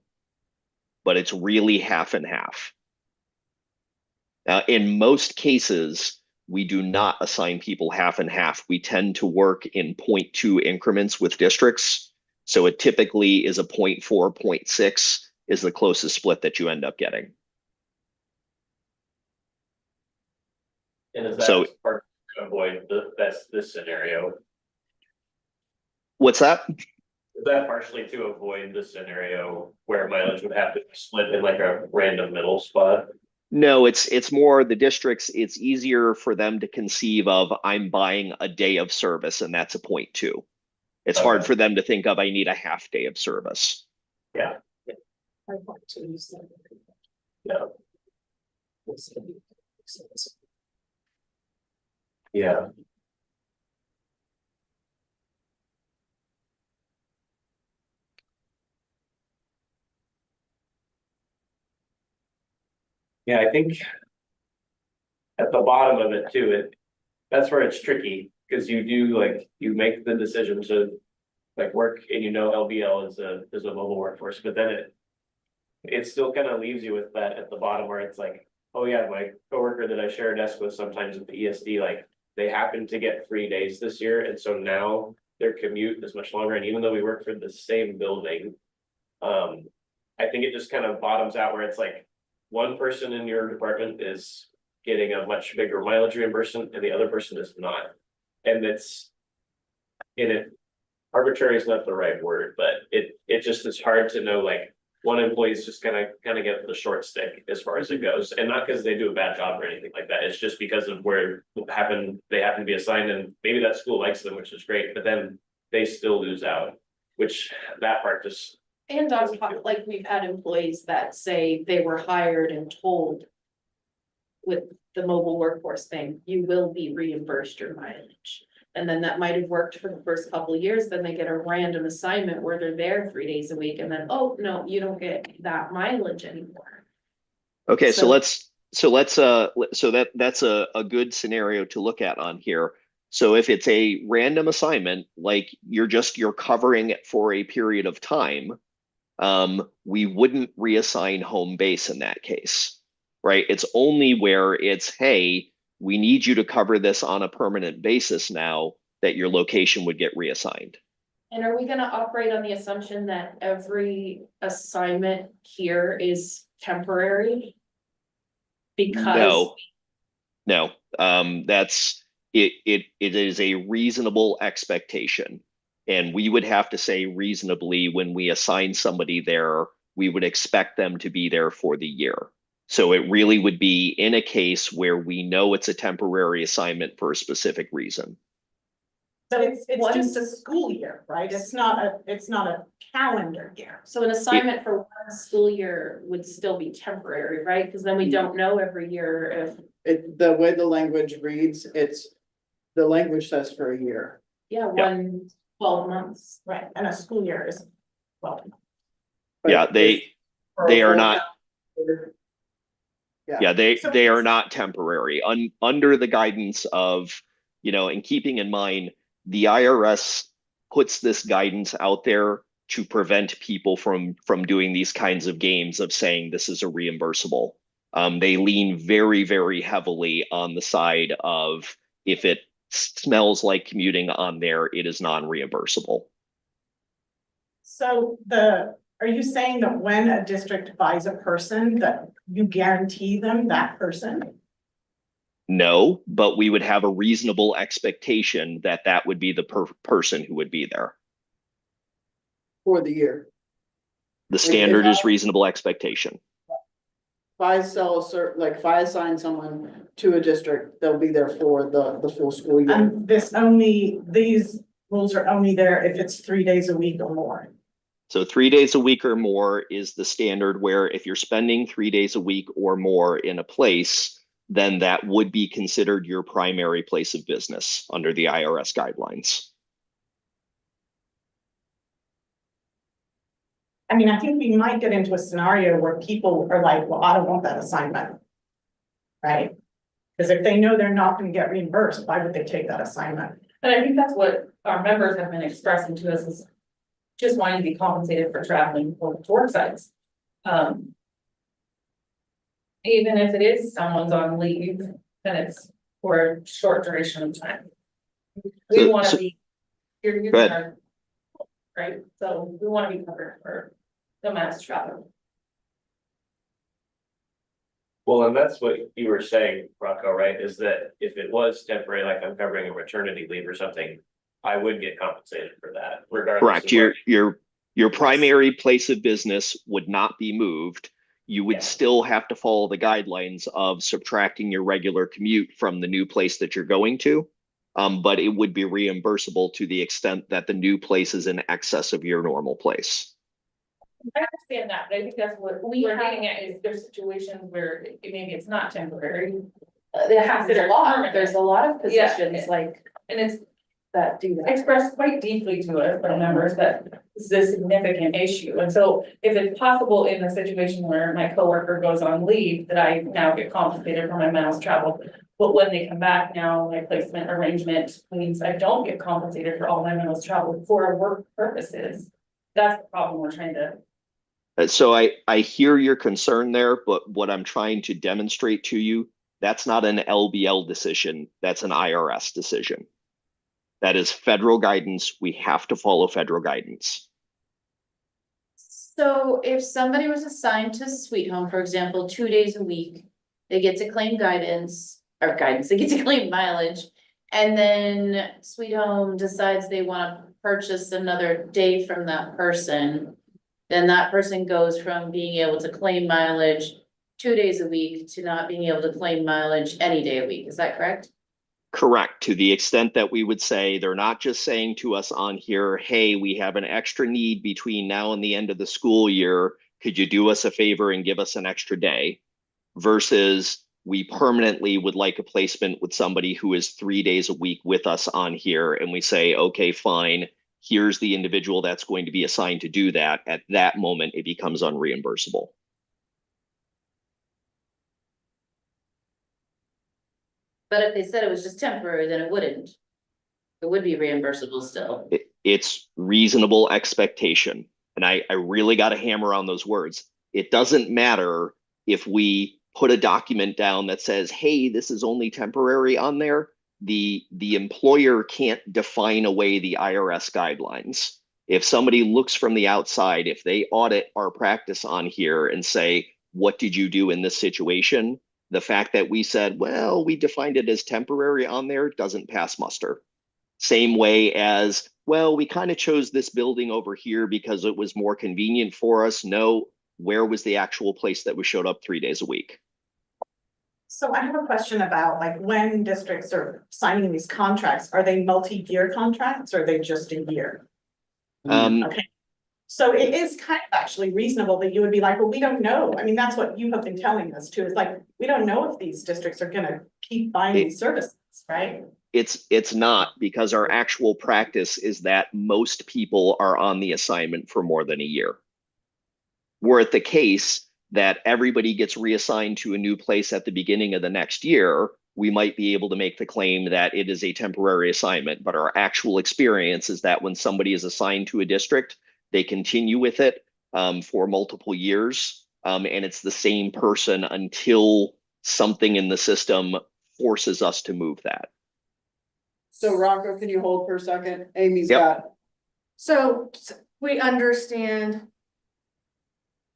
But it's really half and half. Now, in most cases, we do not assign people half and half. We tend to work in 0.2 increments with districts. So it typically is a 0.4, 0.6 is the closest split that you end up getting. And is that So- part to avoid this scenario? What's that? Is that partially to avoid the scenario where mileage would have to be split in like a random middle spot? No, it's more the districts. It's easier for them to conceive of, I'm buying a day of service and that's a 0.2. It's hard Okay. for them to think of, I need a half day of service. Yeah. I want to use that. Yeah. Yeah. Yeah, I think at the bottom of it too, that's where it's tricky, because you do like, you make the decision to like work, and you know LBL is a mobile workforce, but then it still kind of leaves you with that at the bottom where it's like, oh yeah, my coworker that I share a desk with sometimes at the ESD, like they happen to get 3 days this year, and so now their commute is much longer, and even though we work for the same building, I think it just kind of bottoms out where it's like one person in your department is getting a much bigger mileage reimbursement and the other person is not. And it's in it, arbitrary is not the right word, but it just is hard to know, like one employee is just gonna kind of get the short stick as far as it goes, and not because they do a bad job or anything like that. It's just because of where they happen to be assigned, and maybe that school likes them, which is great, but then they still lose out, which that part just. And on top, like, we've had employees that say they were hired and told with the mobile workforce thing, you will be reimbursed your mileage. And then that might have worked for the first couple of years, then they get a random assignment where they're there 3 days a week, and then, oh, no, you don't get that mileage anymore. Okay, so So- that's a good scenario to look at on here. So if it's a random assignment, like you're covering it for a period of time, we wouldn't reassign home base in that case, right? It's only where it's, hey, we need you to cover this on a permanent basis now, that your location would get reassigned. And are we gonna operate on the assumption that every assignment here is temporary? Because, No, that's, it is a reasonable expectation. And we would have to say reasonably, when we assign somebody there, we would expect them to be there for the year. So it really would be in a case where we know it's a temporary assignment for a specific reason. But it's One- just a school year, right? It's not a calendar year. so an assignment for one school year would still be temporary, right? Because then we don't know every year if, The way the language reads, the language says for a year. yeah, 12 months. Right, and a school year is, well. Yeah, they are not, Yeah. yeah, they So- are not temporary. Under the guidance of, and keeping in mind, the IRS puts this guidance out there to prevent people from doing these kinds of games of saying this is a reimbursable. They lean very, very heavily on the side of if it smells like commuting on there, it is non-reimbursable. So are you saying that when a district buys a person, that you guarantee them that person? No, but we would have a reasonable expectation that that would be the person who would be there. For the year. The standard is reasonable expectation. If I sell if I assign someone to a district, they'll be there for the full school year. And these rules are only there if it's 3 days a week or more. So 3 days a week or more is the standard, where if you're spending 3 days a week or more in a place, then that would be considered your primary place of business under the IRS guidelines. I mean, I think we might get into a scenario where people are like, well, I don't want that assignment. Right? Because if they know they're not gonna get reimbursed, why would they take that assignment? And I think that's what our members have been expressing to us is just wanting to be compensated for traveling to work sites. Even if it is someone's on leave, then it's for a short duration of time. We So- wanna so- be, you're Go using ahead. our, right, so we wanna be covered for the mass travel. Well, and that's what you were saying, Rocco, right? Is that if it was temporary, like I'm covering a maternity leave or something, I would get compensated for that regardless. Correct. of what- Your primary place of business would not be moved. You would Yeah. still have to follow the guidelines of subtracting your regular commute from the new place that you're going to. But it would be reimbursable to the extent that the new place is in excess of your normal place. I understand that, but I think that's what we're getting at is there's situations where maybe it's not temporary. There's a lot of Yeah. positions like And it's that do that. expressed quite deeply to us from members that this is a significant issue. And so if it's possible in a situation where my coworker goes on leave, that I now get compensated for my miles traveled. But when they come back now, my placement arrangement means I don't get compensated for all my miles traveled for work purposes. That's the problem we're trying to. So I hear your concern there, but what I'm trying to demonstrate to you, that's not an LBL decision, that's an IRS decision. That is federal guidance. We have to follow federal guidance. So if somebody was assigned to Sweet Home, for example, 2 days a week, they get to claim they get to claim mileage. And then Sweet Home decides they wanna purchase another day from that person. Then that person goes from being able to claim mileage 2 days a week to not being able to claim mileage any day a week. Is that correct? Correct, to the extent that we would say, they're not just saying to us on here, hey, we have an extra need between now and the end of the school year. Could you do us a favor and give us an extra day? Versus we permanently would like a placement with somebody who is 3 days a week with us on here. And we say, okay, fine, here's the individual that's going to be assigned to do that. At that moment, it becomes unreimbursable. But if they said it was just temporary, then it wouldn't. It would be reimbursable still. It's reasonable expectation. And I really got to hammer on those words. It doesn't matter if we put a document down that says, hey, this is only temporary on there. The employer can't define away the IRS guidelines. If somebody looks from the outside, if they audit our practice on here and say, what did you do in this situation? The fact that we said, well, we defined it as temporary on there doesn't pass muster. Same way as, well, we kind of chose this building over here because it was more convenient for us. No, where was the actual place that we showed up 3 days a week? So I have a question about like when districts are signing these contracts, are they multi-year contracts or are they just a year? Okay. So it is kind of actually reasonable that you would be like, well, we don't know. I mean, that's what you have been telling us too. It's like, we don't know if these districts are gonna keep buying these services, right? It's not, because our actual practice is that most people are on the assignment for more than a year. Were it the case that everybody gets reassigned to a new place at the beginning of the next year, we might be able to make the claim that it is a temporary assignment. But our actual experience is that when somebody is assigned to a district, they continue with it for multiple years. And it's the same person until something in the system forces us to move that. So Rocco, can you hold for a second? Amy's Yep. got, So we understand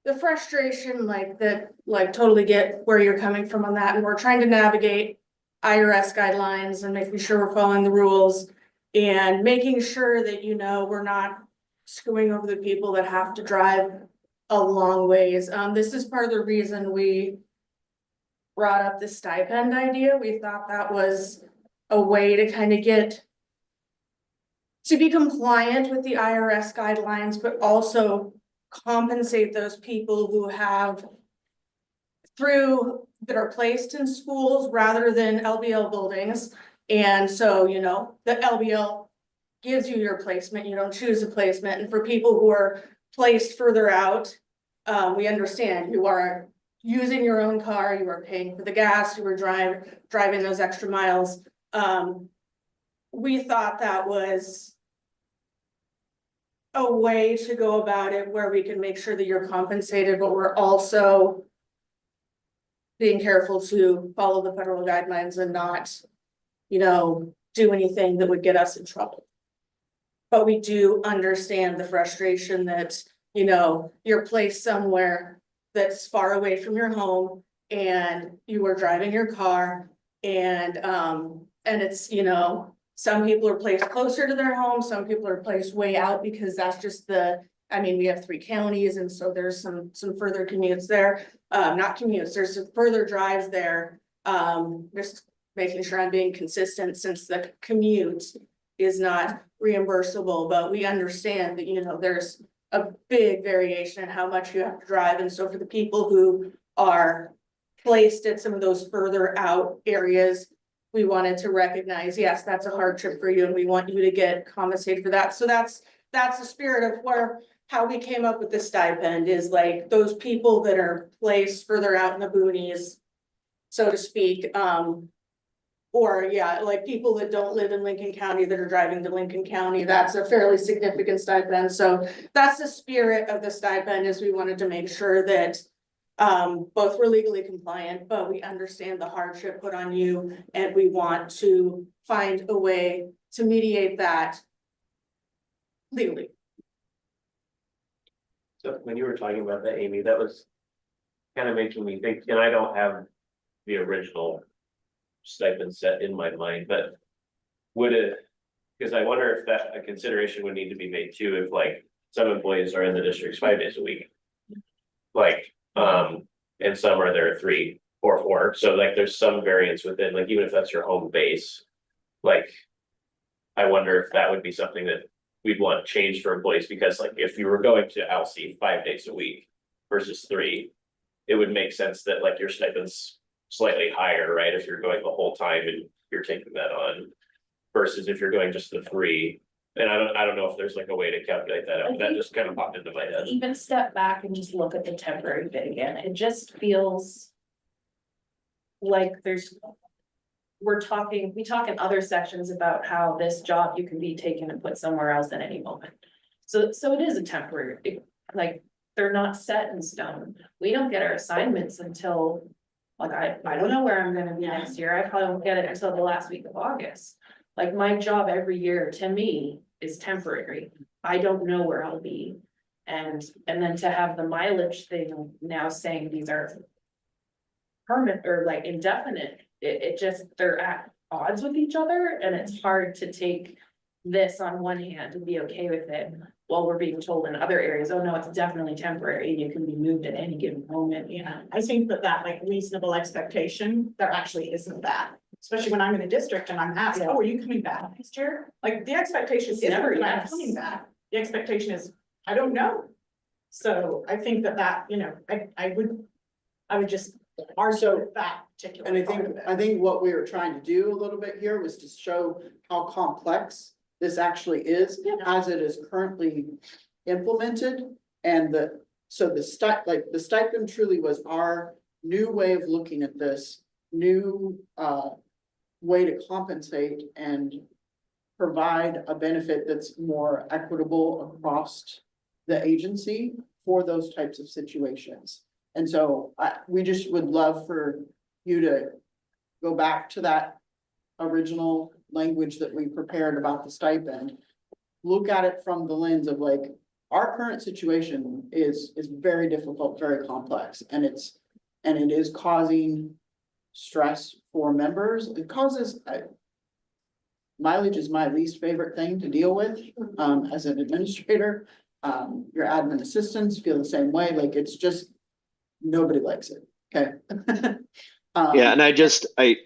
the frustration, like that, like totally get where you're coming from on that, and we're trying to navigate IRS guidelines and making sure we're following the rules and making sure that, you know, we're not screwing over the people that have to drive a long ways. This is part of the reason we brought up the stipend idea. We thought that was a way to kind of get to be compliant with the IRS guidelines, but also compensate those people who have that are placed in schools rather than LBL buildings. And so, you know, the LBL gives you your placement, you don't choose a placement. And for people who are placed further out, we understand you are using your own car, you are paying for the gas, you are driving those extra miles. We thought that was a way to go about it where we can make sure that you're compensated, but we're also being careful to follow the federal guidelines and not, you know, do anything that would get us in trouble. But we do understand the frustration that, you know, you're placed somewhere that's far away from your home and you are driving your car and it's, you know, some people are placed closer to their home, some people are placed way out because that's just I mean, we have 3 counties and so there's some further commutes there, not commutes, there's some further drives there. Just making sure I'm being consistent since the commute is not reimbursable, but we understand that, you know, there's a big variation in how much you have to drive. And so for the people who are placed at some of those further out areas, we wanted to recognize, yes, that's a hardship for you and we want you to get compensated for that. So that's the spirit of how we came up with the stipend is like those people that are placed further out in the boonies, so to speak. Or yeah, like people that don't live in Lincoln County that are driving to Lincoln County, that's a fairly significant stipend. So that's the spirit of the stipend is we wanted to make sure that both we're legally compliant, but we understand the hardship put on you and we want to find a way to mediate that legally. So when you were talking about that, Amy, that was kind of making me think, and I don't have the original stipend set in my mind, but would it, because I wonder if that a consideration would need to be made too, if like some employees are in the districts 5 days a week. Like, and some are there 3 or 4, so like there's some variance within, like even if that's your home base. Like, I wonder if that would be something that we'd want changed for employees, because like if you were going to Alsea 5 days a week versus 3, it would make sense that like your stipend's slightly higher, right? If you're going the whole time and you're taking that on versus if you're going just the 3. And I don't know if there's like a way to calculate that out, but that just kind of popped into my head. Even step back and just look at the temporary bit again, it just feels like we talk in other sections about how this job you can be taken and put somewhere else at any moment. So it is a temporary, like, they're not set in stone. We don't get our assignments until, like, I don't know where I'm gonna be next year. I probably won't get it until the last week of August. Like, my job every year to me is temporary. I don't know where I'll be. And then to have the mileage thing now saying these are permanent or like indefinite, it just, they're at odds with each other, and it's hard to take this on one hand and be okay with it, while we're being told in other areas, oh no, it's definitely temporary, you can be moved at any given moment, you know? I think that like reasonable expectation, there actually isn't that. Especially when I'm in a district and I'm asked, oh, are you coming back next year? Like, the expectation is Never, never, I'm yes. coming back. The expectation is, I don't know. So I think that, you know, I would just argue with that particular. And part of it. I think what we were trying to do a little bit here was to show how complex this actually is Yeah. as it is currently implemented. And the stipend truly was our new way of looking at this, new way to compensate and provide a benefit that's more equitable across the agency for those types of situations. And so we just would love for you to go back to that original language that we prepared about the stipend. Look at it from the lens of like, our current situation is very difficult, very complex, and it is causing stress for members. It causes, mileage is my least favorite thing to deal with, as an administrator. Your admin assistants feel the same way, like it's just, nobody likes it, okay? Yeah, and I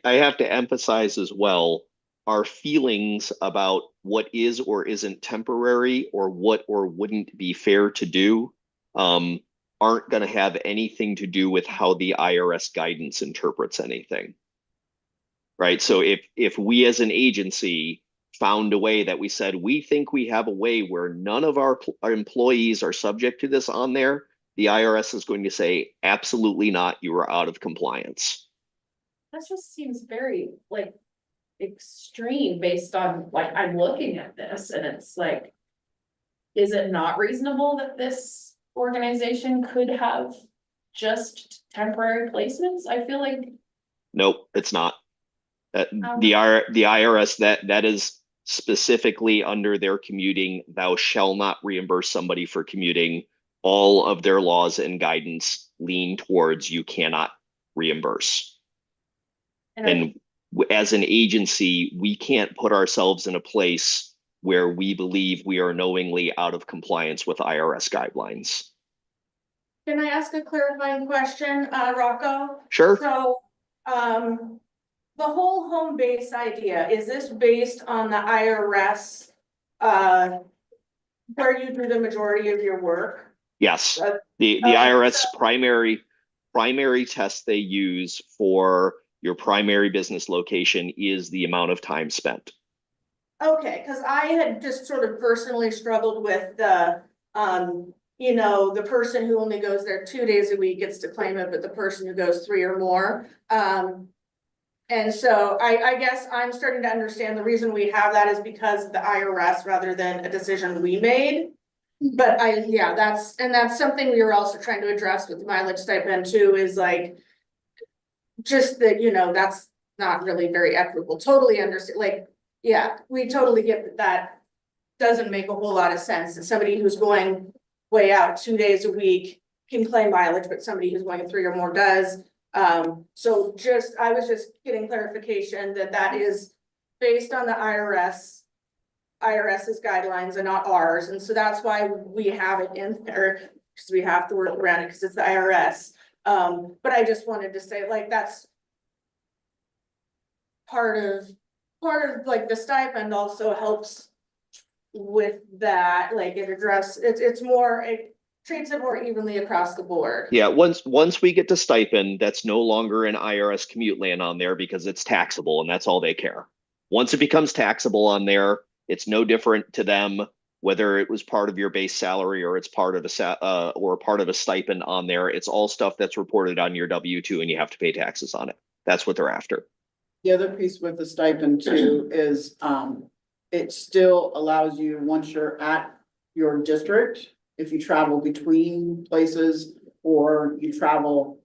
have to emphasize as well, our feelings about what is or isn't temporary or what or wouldn't be fair to do aren't going to have anything to do with how the IRS guidance interprets anything. Right? So if we as an agency found a way that we said, we think we have a way where none of our employees are subject to this on there, the IRS is going to say, absolutely not, you are out of compliance. That just seems very like extreme based on like, I'm looking at this and it's like, is it not reasonable that this organization could have just temporary placements? I feel like. Nope, it's not. The IRS, that is specifically under their commuting, thou shall not reimburse somebody for commuting. All of their laws and guidance lean towards you cannot reimburse. And as an agency, we can't put ourselves in a place where we believe we are knowingly out of compliance with IRS guidelines. Can I ask a clarifying question, Rocco? Sure. So, the whole home base idea, is this based on the IRS, where you do the majority of your work? Yes, Okay, the IRS primary test they use for your primary business location is the amount of time spent. Okay, cause I had just sort of personally struggled with the, you know, the person who only goes there 2 days a week gets to claim it, but the person who goes 3 or more. And so I guess I'm starting to understand the reason we have that is because of the IRS rather than a decision we made. But that's something we were also trying to address with the mileage stipend too, is like. Just that, you know, that's not really very equitable, totally understand, like, yeah, we totally get that. That doesn't make a whole lot of sense, that somebody who's going way out 2 days a week can claim mileage, but somebody who's going 3 or more does. So I was just getting clarification that that is based on the IRS's guidelines and not ours, and so that's why we have it in there, because we have to work around it, because it's the IRS. But I just wanted to say, like, that's part of like the stipend also helps with that, like it treats it more evenly across the board. Yeah, once we get to stipend, that's no longer an IRS commute land on there because it's taxable and that's all they care. Once it becomes taxable on there, it's no different to them whether it was part of your base salary or it's part of a stipend on there. It's all stuff that's reported on your W-2 and you have to pay taxes on it. That's what they're after. The other piece with the stipend too is, it still allows you, once you're at your district, if you travel between places or you travel.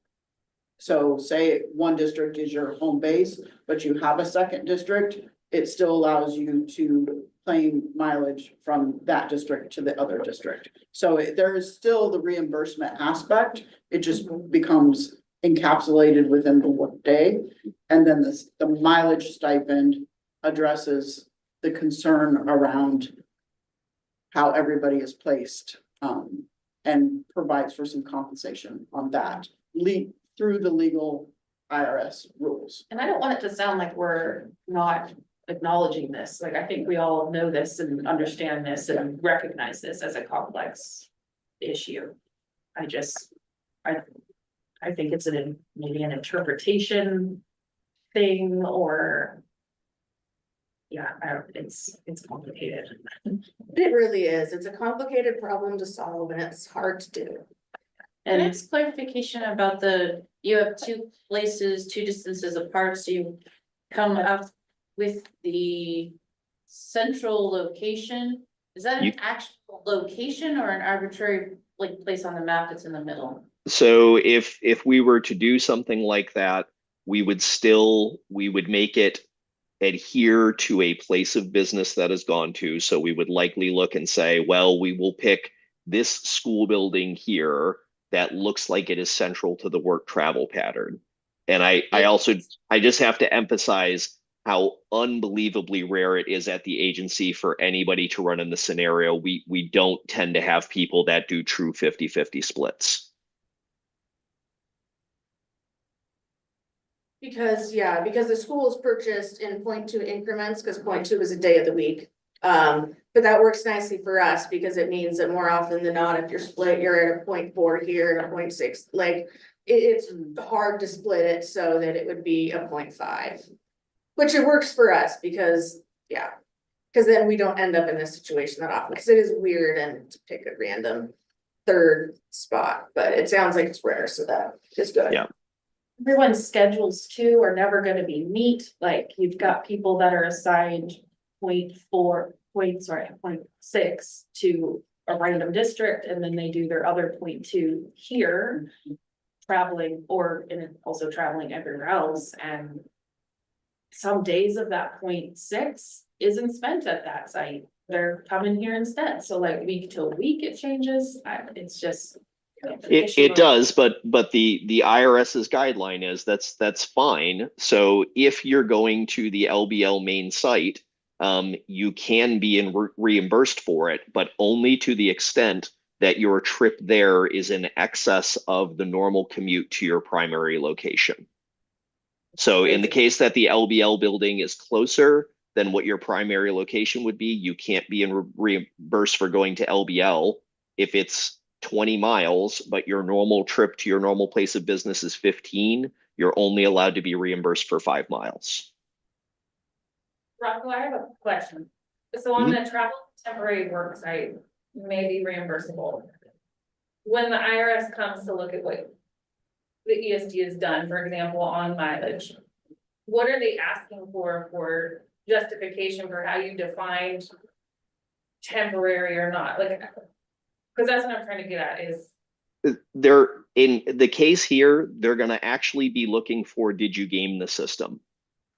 So say one district is your home base, but you have a second district, it still allows you to claim mileage from that district to the other district. So there is still the reimbursement aspect, it just becomes encapsulated within the workday. And then the mileage stipend addresses the concern around how everybody is placed, and provides for some compensation on that, through the legal IRS rules. And I don't want it to sound like we're not acknowledging this, like, I think we all know this and understand this and recognize this as a complex issue. I think it's maybe an interpretation thing, or yeah, it's complicated. It really is. It's a complicated problem to solve and it's hard to do. And it's clarification about you have two places, two distances apart, so you come up with the central location. Is that an actual location or an arbitrary place on the map that's in the middle? So if we were to do something like that, we would make it adhere to a place of business that has gone to. So we would likely look and say, well, we will pick this school building here that looks like it is central to the work travel pattern. And I just have to emphasize how unbelievably rare it is at the agency for anybody to run in the scenario. We don't tend to have people that do true 50-50 splits. Because the school is purchased in 0.2 increments, because 0.2 is a day of the week. But that works nicely for us because it means that more often than not, if you're split, you're at a 0.4 here and a 0.6, like it's hard to split it so that it would be a 0.5. Which it works for us because then we don't end up in this situation that often, because it is weird and to pick a random third spot, but it sounds like it's rare, so that is good. Yeah. Everyone's schedules too are never gonna be neat, like you've got people that are assigned 0.6 to a random district, and then they do their other 0.2 here. Traveling and also traveling everywhere else, and some days of that 0.6 isn't spent at that site. They're coming here instead. So like week to week it changes. It's just. It does, but the IRS's guideline is that's fine. So if you're going to the LBL main site, you can be reimbursed for it, but only to the extent that your trip there is in excess of the normal commute to your primary location. So in the case that the LBL building is closer than what your primary location would be, you can't be reimbursed for going to LBL. If it's 20 miles, but your normal trip to your normal place of business is 15, you're only allowed to be reimbursed for 5 miles. Rocco, I have a question. So on the travel temporary work site, may be reimbursable. When the IRS comes to look at what the ESD has done, for example, on mileage, what are they asking for justification for how you defined temporary or not? Like, because that's what I'm trying to get at is. They're in the case here, they're going to actually be looking for, did you game the system?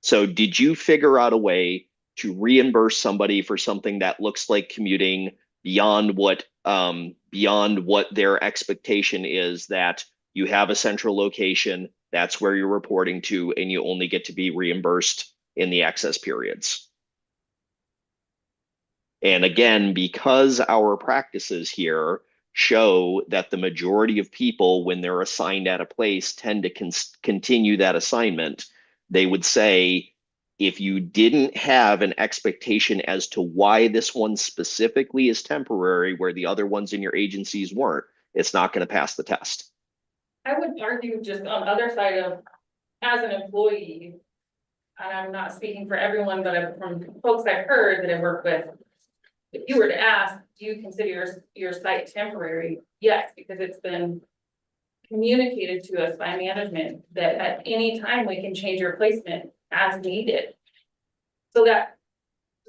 So did you figure out a way to reimburse somebody for something that looks like commuting beyond what their expectation is, that you have a central location, that's where you're reporting to, and you only get to be reimbursed in the excess periods. And again, because our practices here show that the majority of people, when they're assigned at a place, tend to continue that assignment, they would say, if you didn't have an expectation as to why this one specifically is temporary, where the other ones in your agencies weren't, it's not going to pass the test. I would argue just on the other side of, as an employee, and I'm not speaking for everyone, but from folks I've heard that I work with, if you were to ask, do you consider your site temporary? Yes, because it's been communicated to us by management that at any time we can change your placement as needed. So that's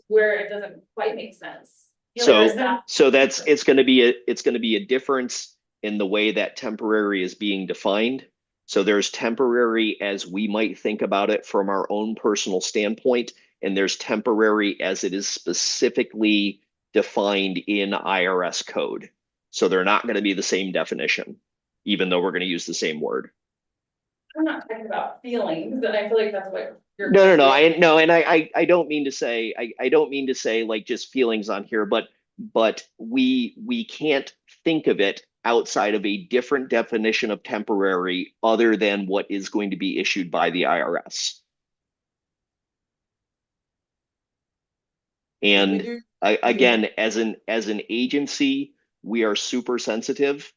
where it doesn't quite make sense. So it's going to be a difference in the way that temporary is being defined. So there's temporary as we might think about it from our own personal standpoint. and there's temporary as it is specifically defined in IRS code. So they're not going to be the same definition, even though we're going to use the same word. I'm not talking about feelings, and I feel like that's what you're. No, and I don't mean to say, I don't mean to say like just feelings on here, but we can't think of it outside of a different definition of temporary other than what is going to be issued by the IRS. And again, as an agency, we are super sensitive.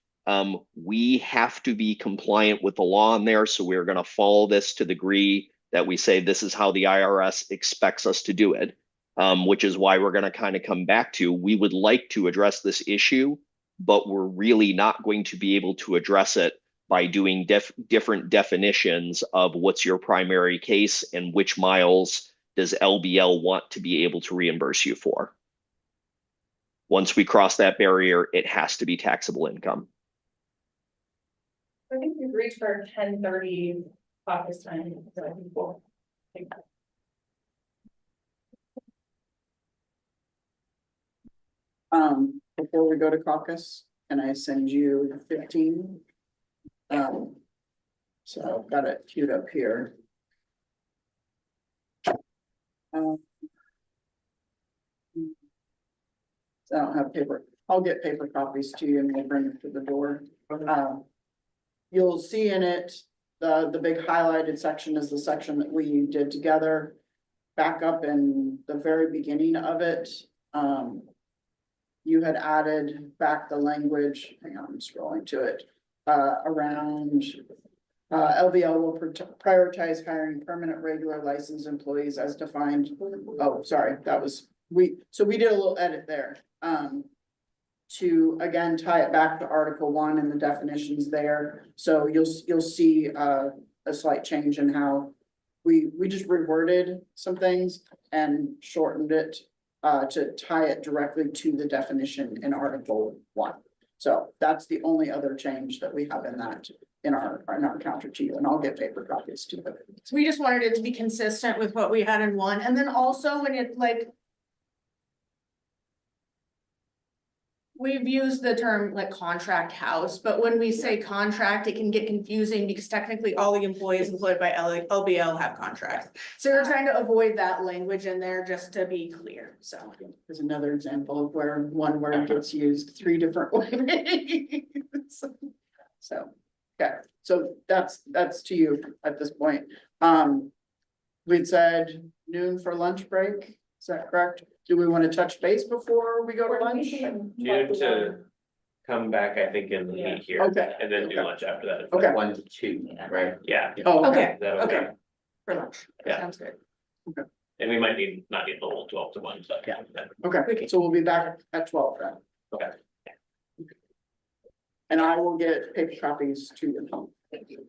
We have to be compliant with the law in there, so we're going to follow this to the degree that we say this is how the IRS expects us to do it, which is why we're going to kind of come back to, we would like to address this issue, but we're really not going to be able to address it by doing different definitions of what's your primary case and which miles does LBL want to be able to reimburse you for. Once we cross that barrier, it has to be taxable income. I think we've reached our 10:30 office time, so I think we'll take that. Before we go to caucus, can I send you 15? So I've got it queued up here. So I don't have paper. I'll get paper copies to you and we'll bring it to the door. You'll see in it, the big highlighted section is the section that we did together. Back up in the very beginning of it, you had added back the language, hang on, I'm scrolling to it, around LVL will prioritize hiring permanent regular licensed employees as defined. Oh, sorry, that was, we did a little edit there. To again, tie it back to Article 1 and the definitions there. So you'll see a slight change in how we just reworded some things and shortened it to tie it directly to the definition in Article 1. So that's the only other change that we have in that in our counter to you, and I'll get paper copies to it. So we just wanted it to be consistent with what we had in one, and then also when it like. We've used the term like contract house, but when we say contract, it can get confusing because technically all the employees employed by LBL have contracts. So we're trying to avoid that language in there just to be clear, so. There's another example of where one word gets used 3 different ways. So, okay, so that's to you at this point. We'd said noon for lunch break, is that correct? Do we want to touch base before we go to lunch? Due to come back, I think, and meet here. Okay. And then do Okay. lunch after that. Okay. 1 to 2, right? Yeah. Oh, Okay, Is that okay, for lunch, Yeah. sounds good. And we might not need the whole 12 to 1, so. Yeah. Okay, so we'll be back at 12 then. Okay. And I will get paper copies to you. Thank you.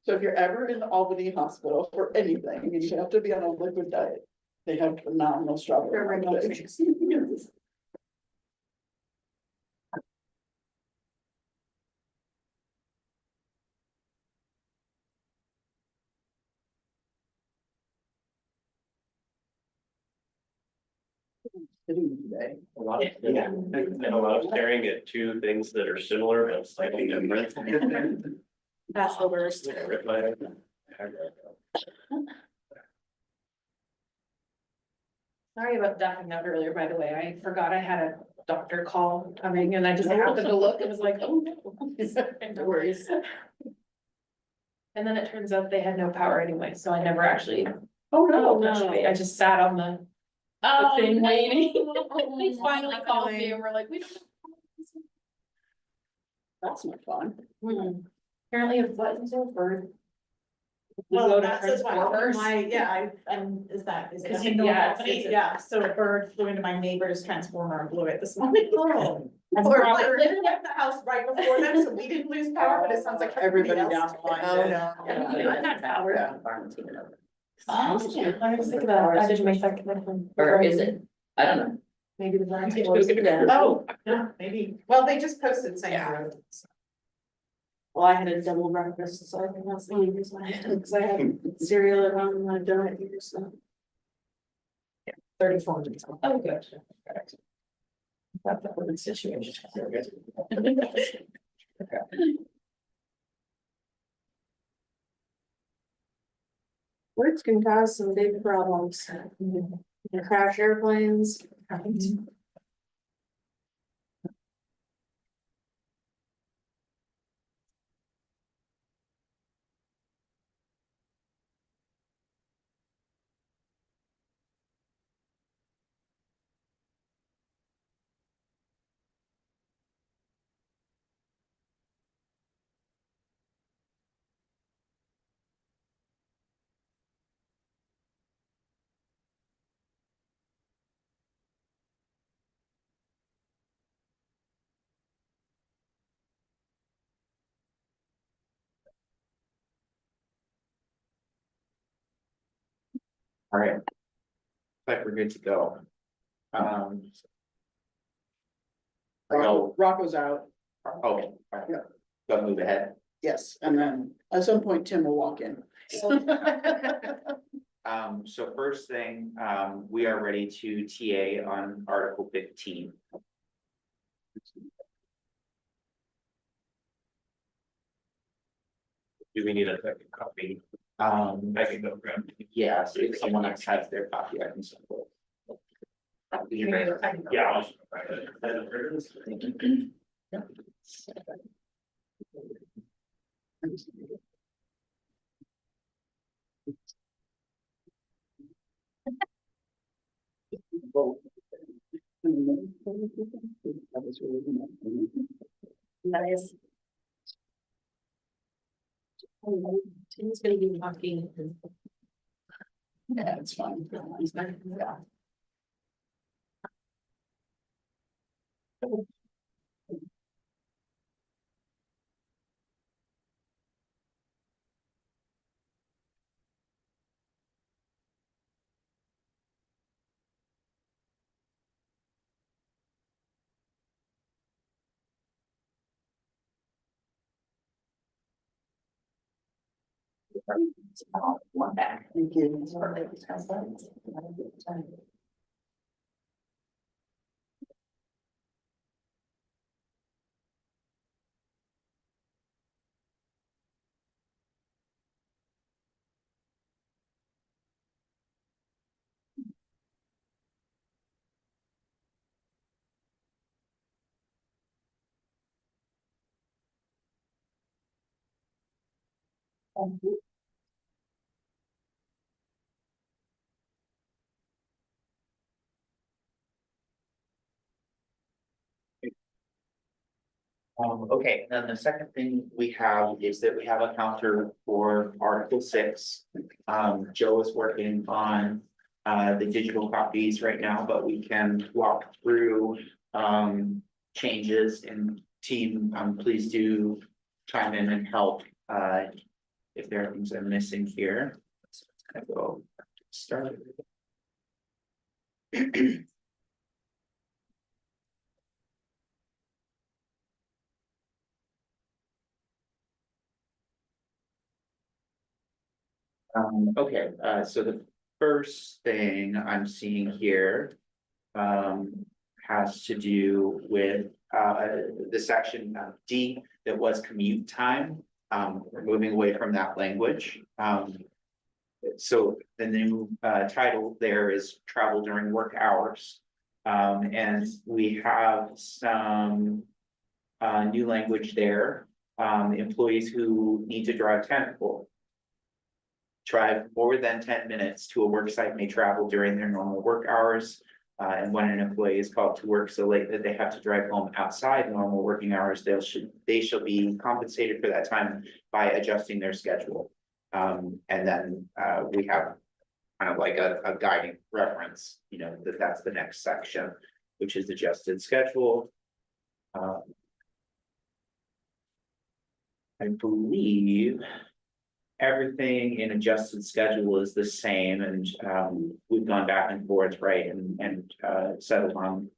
So if you're ever in the Albany Hospital for anything, and you have to be on a liquid diet, they have phenomenal strawberry. milkshakes. Today. A lot of, yeah, and a lot of staring at two things that are similar but slightly different. That's the worst. Sorry about ducking out earlier, by the way. I forgot I had a doctor call coming and I just happened to look and was like, oh no. No worries. And then it turns out they had no power anyway, so I never actually. Oh, no. I just sat on the thing no. waiting. They finally called me and were like, we don't. That's not fun. Apparently it wasn't so bird. We Well, go to that's as well, Transformers. is that, Cause you you know, know that's that's- me, yeah, so a bird flew into my neighbor's transformer and blew it this morning. Oh. Or like, we're living at the house right before them, so we didn't lose power, but it sounds like Everybody everybody down else. the line. Oh, did. no. I had power. Yeah. I was thinking about, I didn't make that connection. Or is it? I don't know. Maybe the. Oh, yeah, maybe, well, they just posted saying. road. Well, I had a double breakfast, so I think that's the only reason I had, because I had cereal at home and I've done it here, so. 34 minutes. Oh, good. That's a good situation. Words can cause some big problems. You can crash airplanes. All right. Like we're good to go. Rocco's out, Okay. all right. Yeah. Go move ahead. yes, and then at some point Tim will walk in. So first thing, we are ready to TA on Article 15. Do we need a second copy? I can go grab. Yeah, so if someone else has their copy, I can send it. Yeah. Nice. Tim's gonna be talking. Yeah, it's fine. Yeah. One back. Thank you. Okay, and then the second thing we have is that we have a counter for Article 6. Joe is working on the digital copies right now, but we can walk through changes, and team, please do chime in and help, if there are things I'm missing here. So let's kind of go start. Okay, so the first thing I'm seeing here. Has to do with, the section D that was commute time. We're moving away from that language. So the new, title there is travel during work hours. And we have some, new language there. Employees who need to drive more than 10 minutes to a work site may travel during their normal work hours. And when an employee is called to work so late that they have to drive home outside normal working hours, they shall be compensated for that time by adjusting their schedule. And then, we have kind of like a guiding reference, you know, that's the next section, which is adjusted schedule. I believe everything in adjusted schedule is the same, and we've gone back and forth, right, and settled on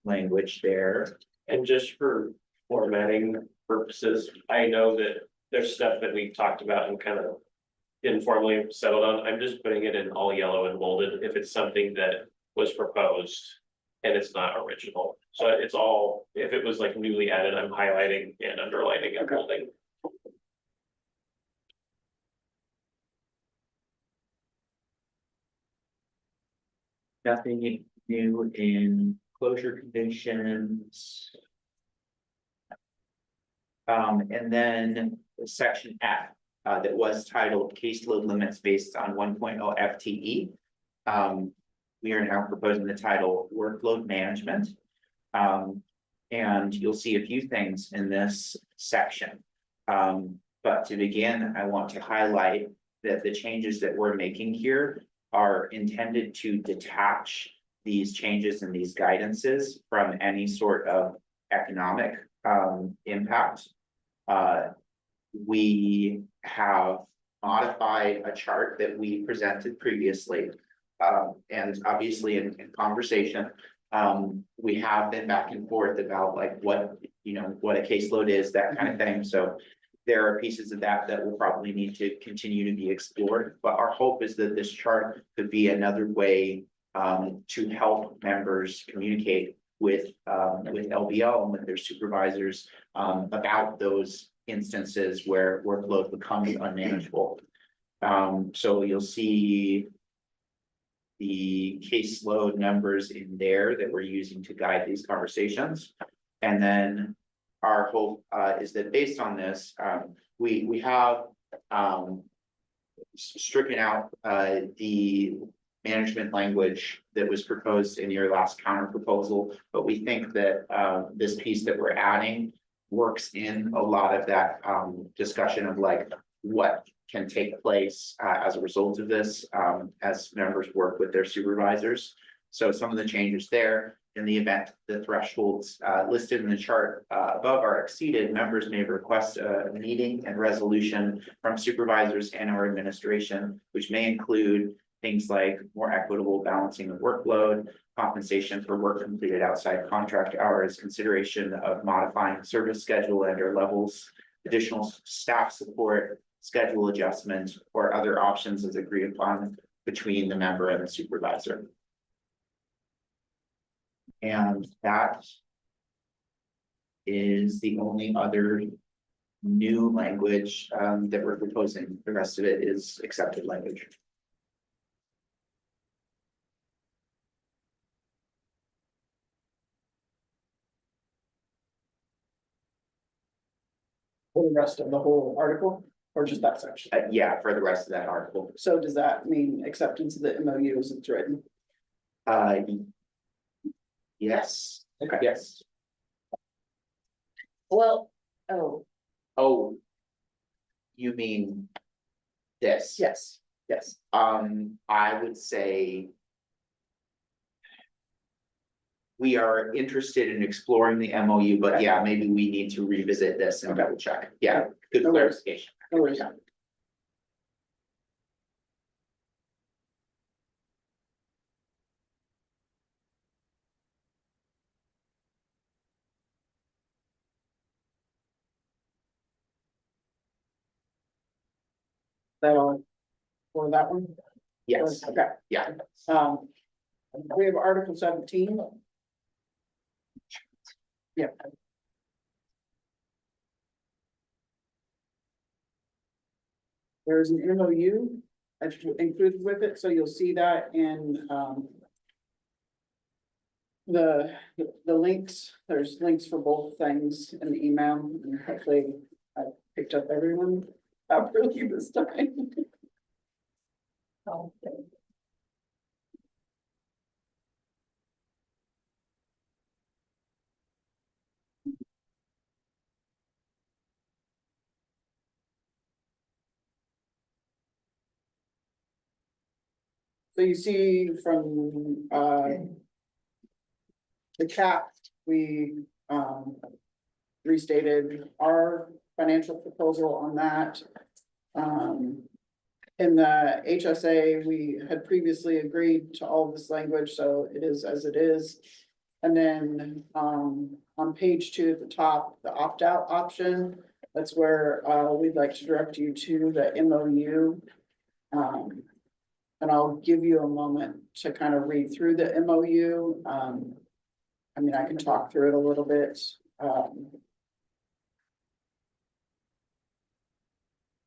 language there. And just for formatting purposes, I know that there's stuff that we've talked about and kind of informally settled on. I'm just putting it in all yellow and bolded if it's something that was proposed and it's not original. So it's all, if it was like newly added, I'm highlighting and underlining and bolding. Nothing new in closure conditions. And then section F, that was titled caseload limits based on 1.0 FTE. We are now proposing the title workload management. And you'll see a few things in this section. But to begin, I want to highlight that the changes that we're making here are intended to detach these changes and these guidances from any sort of economic impact. We have modified a chart that we presented previously. And obviously in conversation, we have been back and forth about like what a caseload is, that kind of thing. So there are pieces of that will probably need to continue to be explored, but our hope is that this chart could be another way to help members communicate with LBL and with their supervisors about those instances where workload becomes unmanageable. So you'll see the caseload numbers in there that we're using to guide these conversations. And then our hope is that based on this, we have stricken out the management language that was proposed in your last counter proposal, but we think that this piece that we're adding works in a lot of that discussion of like what can take place as a result of this as members work with their supervisors. So some of the changes there. In the event the thresholds listed in the chart above are exceeded, members may request a meeting and resolution from supervisors and our administration, which may include things like more equitable balancing of workload, compensation for work completed outside contract hours, consideration of modifying service schedule and or levels, additional staff support, schedule adjustment, or other options as agreed upon between the member and the supervisor. And that is the only other new language that we're proposing. The rest of it is accepted language. For the rest of the whole article, or just that section? Yeah, for the rest of that article. So does that mean acceptance of the MOU as it's written? Yes. Okay. Yes. Well, Oh. You mean this? Yes, yes. I would say we are interested in exploring the MOU, but yeah, maybe we need to revisit this and double check. Yeah, good No worries. clarification. No worries. That all for that one? Yes, Okay, yeah. we have Article 17. Yep. There's an MOU included with it, so you'll see that in, the links, there's links for both things in the email, and hopefully I picked up everyone properly this time. Oh, So you see from, the cap, we, restated our financial proposal on that. In the HSA, we had previously agreed to all of this language, so it is as it is. And then, on page 2 at the top, the opt-out option, that's where, we'd like to direct you to the MOU. And I'll give you a moment to kind of read through the MOU. I mean, I can talk through it a little bit.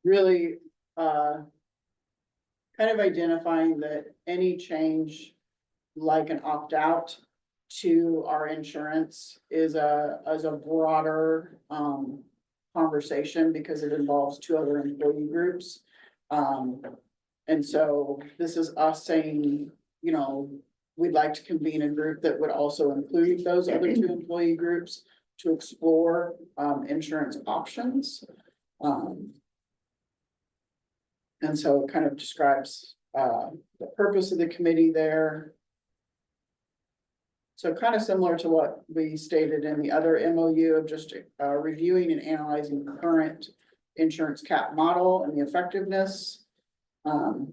Really, kind of identifying that any change like an opt-out to our insurance is a broader, conversation because it involves 2 other employee groups. And so this is us saying, you know, we'd like to convene a group that would also include those other 2 employee groups to explore, insurance options. And so it kind of describes, the purpose of the committee there. So kind of similar to what we stated in the other MOU of just, reviewing and analyzing current insurance cap model and the effectiveness,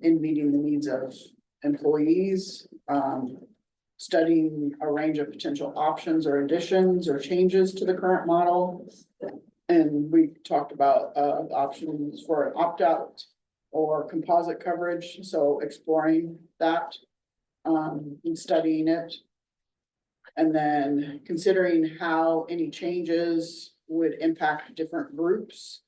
in meeting the needs of employees, studying a range of potential options or additions or changes to the current model. And we talked about, options for an opt-out or composite coverage, so exploring that, and studying it. And then considering how any changes would impact different groups,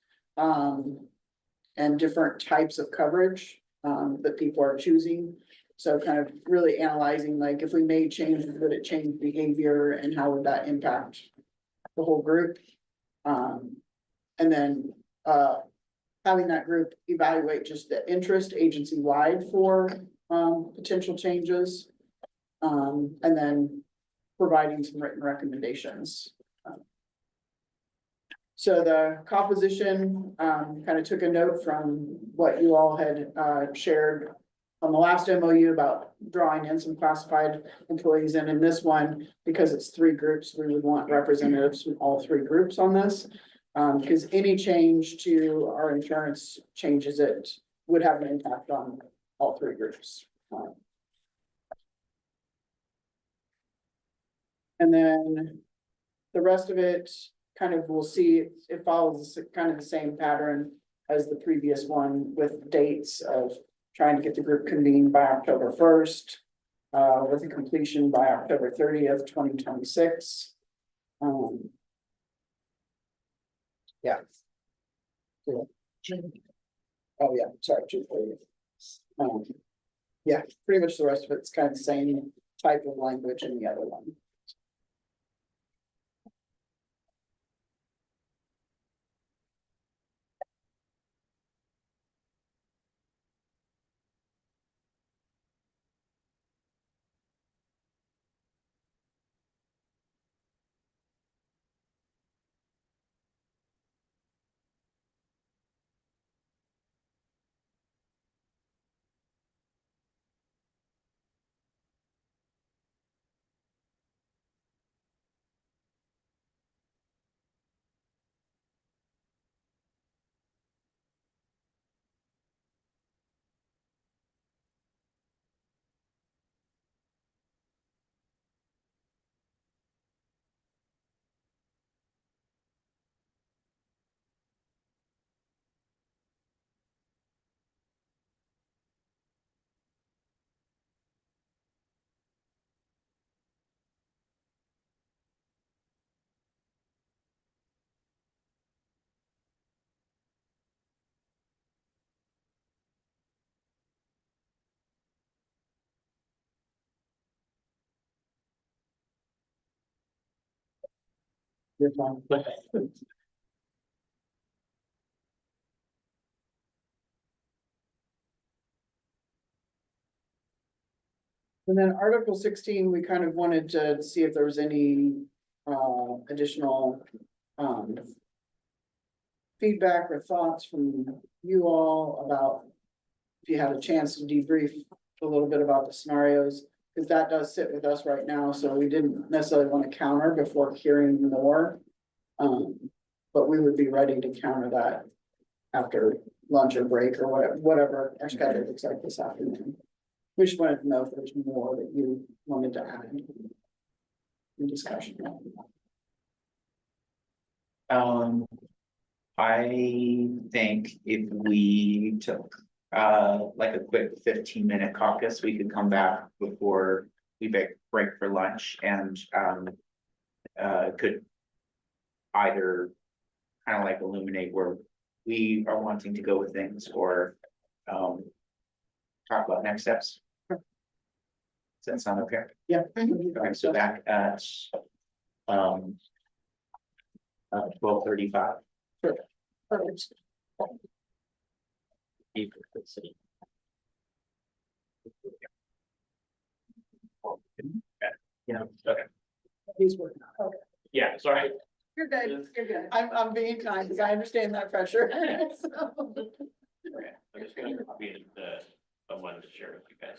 and different types of coverage, that people are choosing. So kind of really analyzing, like, if we made changes, would it change behavior and how would that impact the whole group? And then, having that group evaluate just the interest agency-wide for, potential changes. And then providing some written recommendations. So the composition, kind of took a note from what you all had, shared on the last MOU about drawing in some classified employees, and in this one, because it's 3 groups, we would want representatives from all 3 groups on this. Because any change to our insurance changes it would have an impact on all 3 groups. And then the rest of it, kind of, we'll see, it follows kind of the same pattern as the previous one with dates of trying to get the group convened by October 1st, with a completion by October 30th, 2026. Yeah. Oh, yeah, sorry, June 30th. Yeah, pretty much the rest of it's kind of the same type of language in the other one. You're fine. And then Article 16, we kind of wanted to see if there was any additional feedback or thoughts from you all about if you had a chance to debrief a little bit about the scenarios, because that does sit with us right now, so we didn't necessarily want to counter before hearing more. But we would be ready to counter that after lunch or break or whatever our schedule looks like this afternoon. We just wanted to know if there's more that you wanted to add in discussion. I think if we took like a quick 15-minute caucus, we could come back before we break for lunch and could either kind of like illuminate where we are wanting to go with things or talk about next steps. Does that sound okay? Yeah. Okay, so back at 12:35. Yeah, okay, He's working on it. yeah, sorry. You're good, you're good. I'm being kind because I understand that pressure. So. Okay, I'm just gonna copy the one to share with you guys.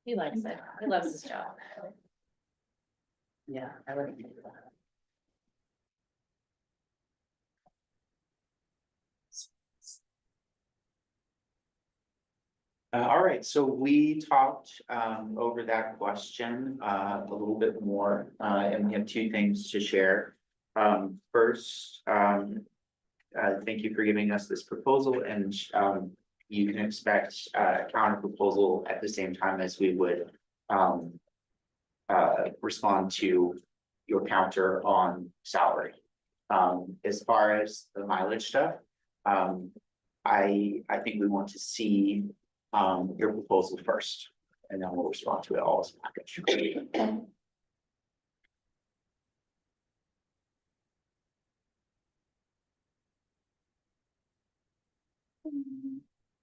He likes it. He loves his job. Yeah, I would. All right, so we talked over that question a little bit more, and we have two things to share. First, thank you for giving us this proposal, and you can expect a counter proposal at the same time as we would respond to your counter on salary. As far as the mileage stuff, I think we want to see your proposal first, and then we'll respond to it all as a package.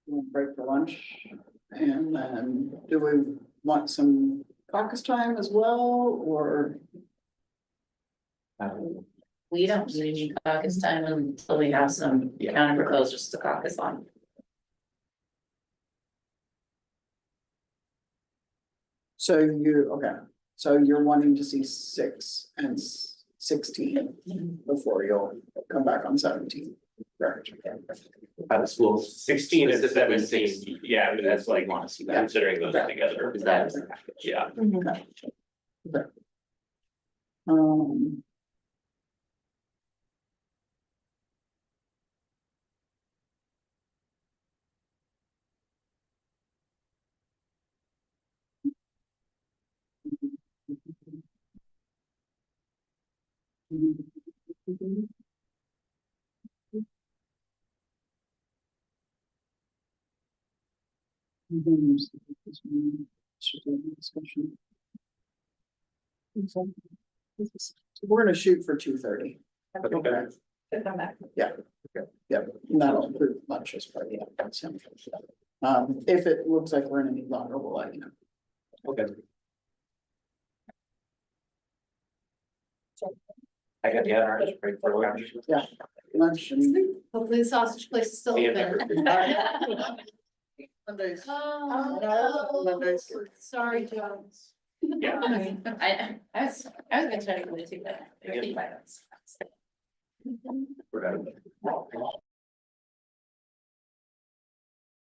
We'll break for lunch, and then do we want some caucus time as well, or? We don't need any caucus time until we have some counter proposals to caucus on. So so you're wanting to see 6 and 16 before you'll come back on 17. Correct. Schools. 16 and Specifically 17, yeah, I mean, that's like Want to see that, considering those Yeah. together. is that as a package? Yeah. Okay. Um. We're gonna shoot for 2:30. Okay. To come back. Yeah, and that'll improve lunch as part of the outcome. If it looks like we're gonna need longer, we'll let you know. Okay. I got, yeah, all right, just break for lunch. Yeah. Lunch and. Hopefully the sausage place is still See you open. Mondays. Oh, Mondays. sorry, Jones. Yeah. I was gonna try to go to that. Yeah. We're gonna-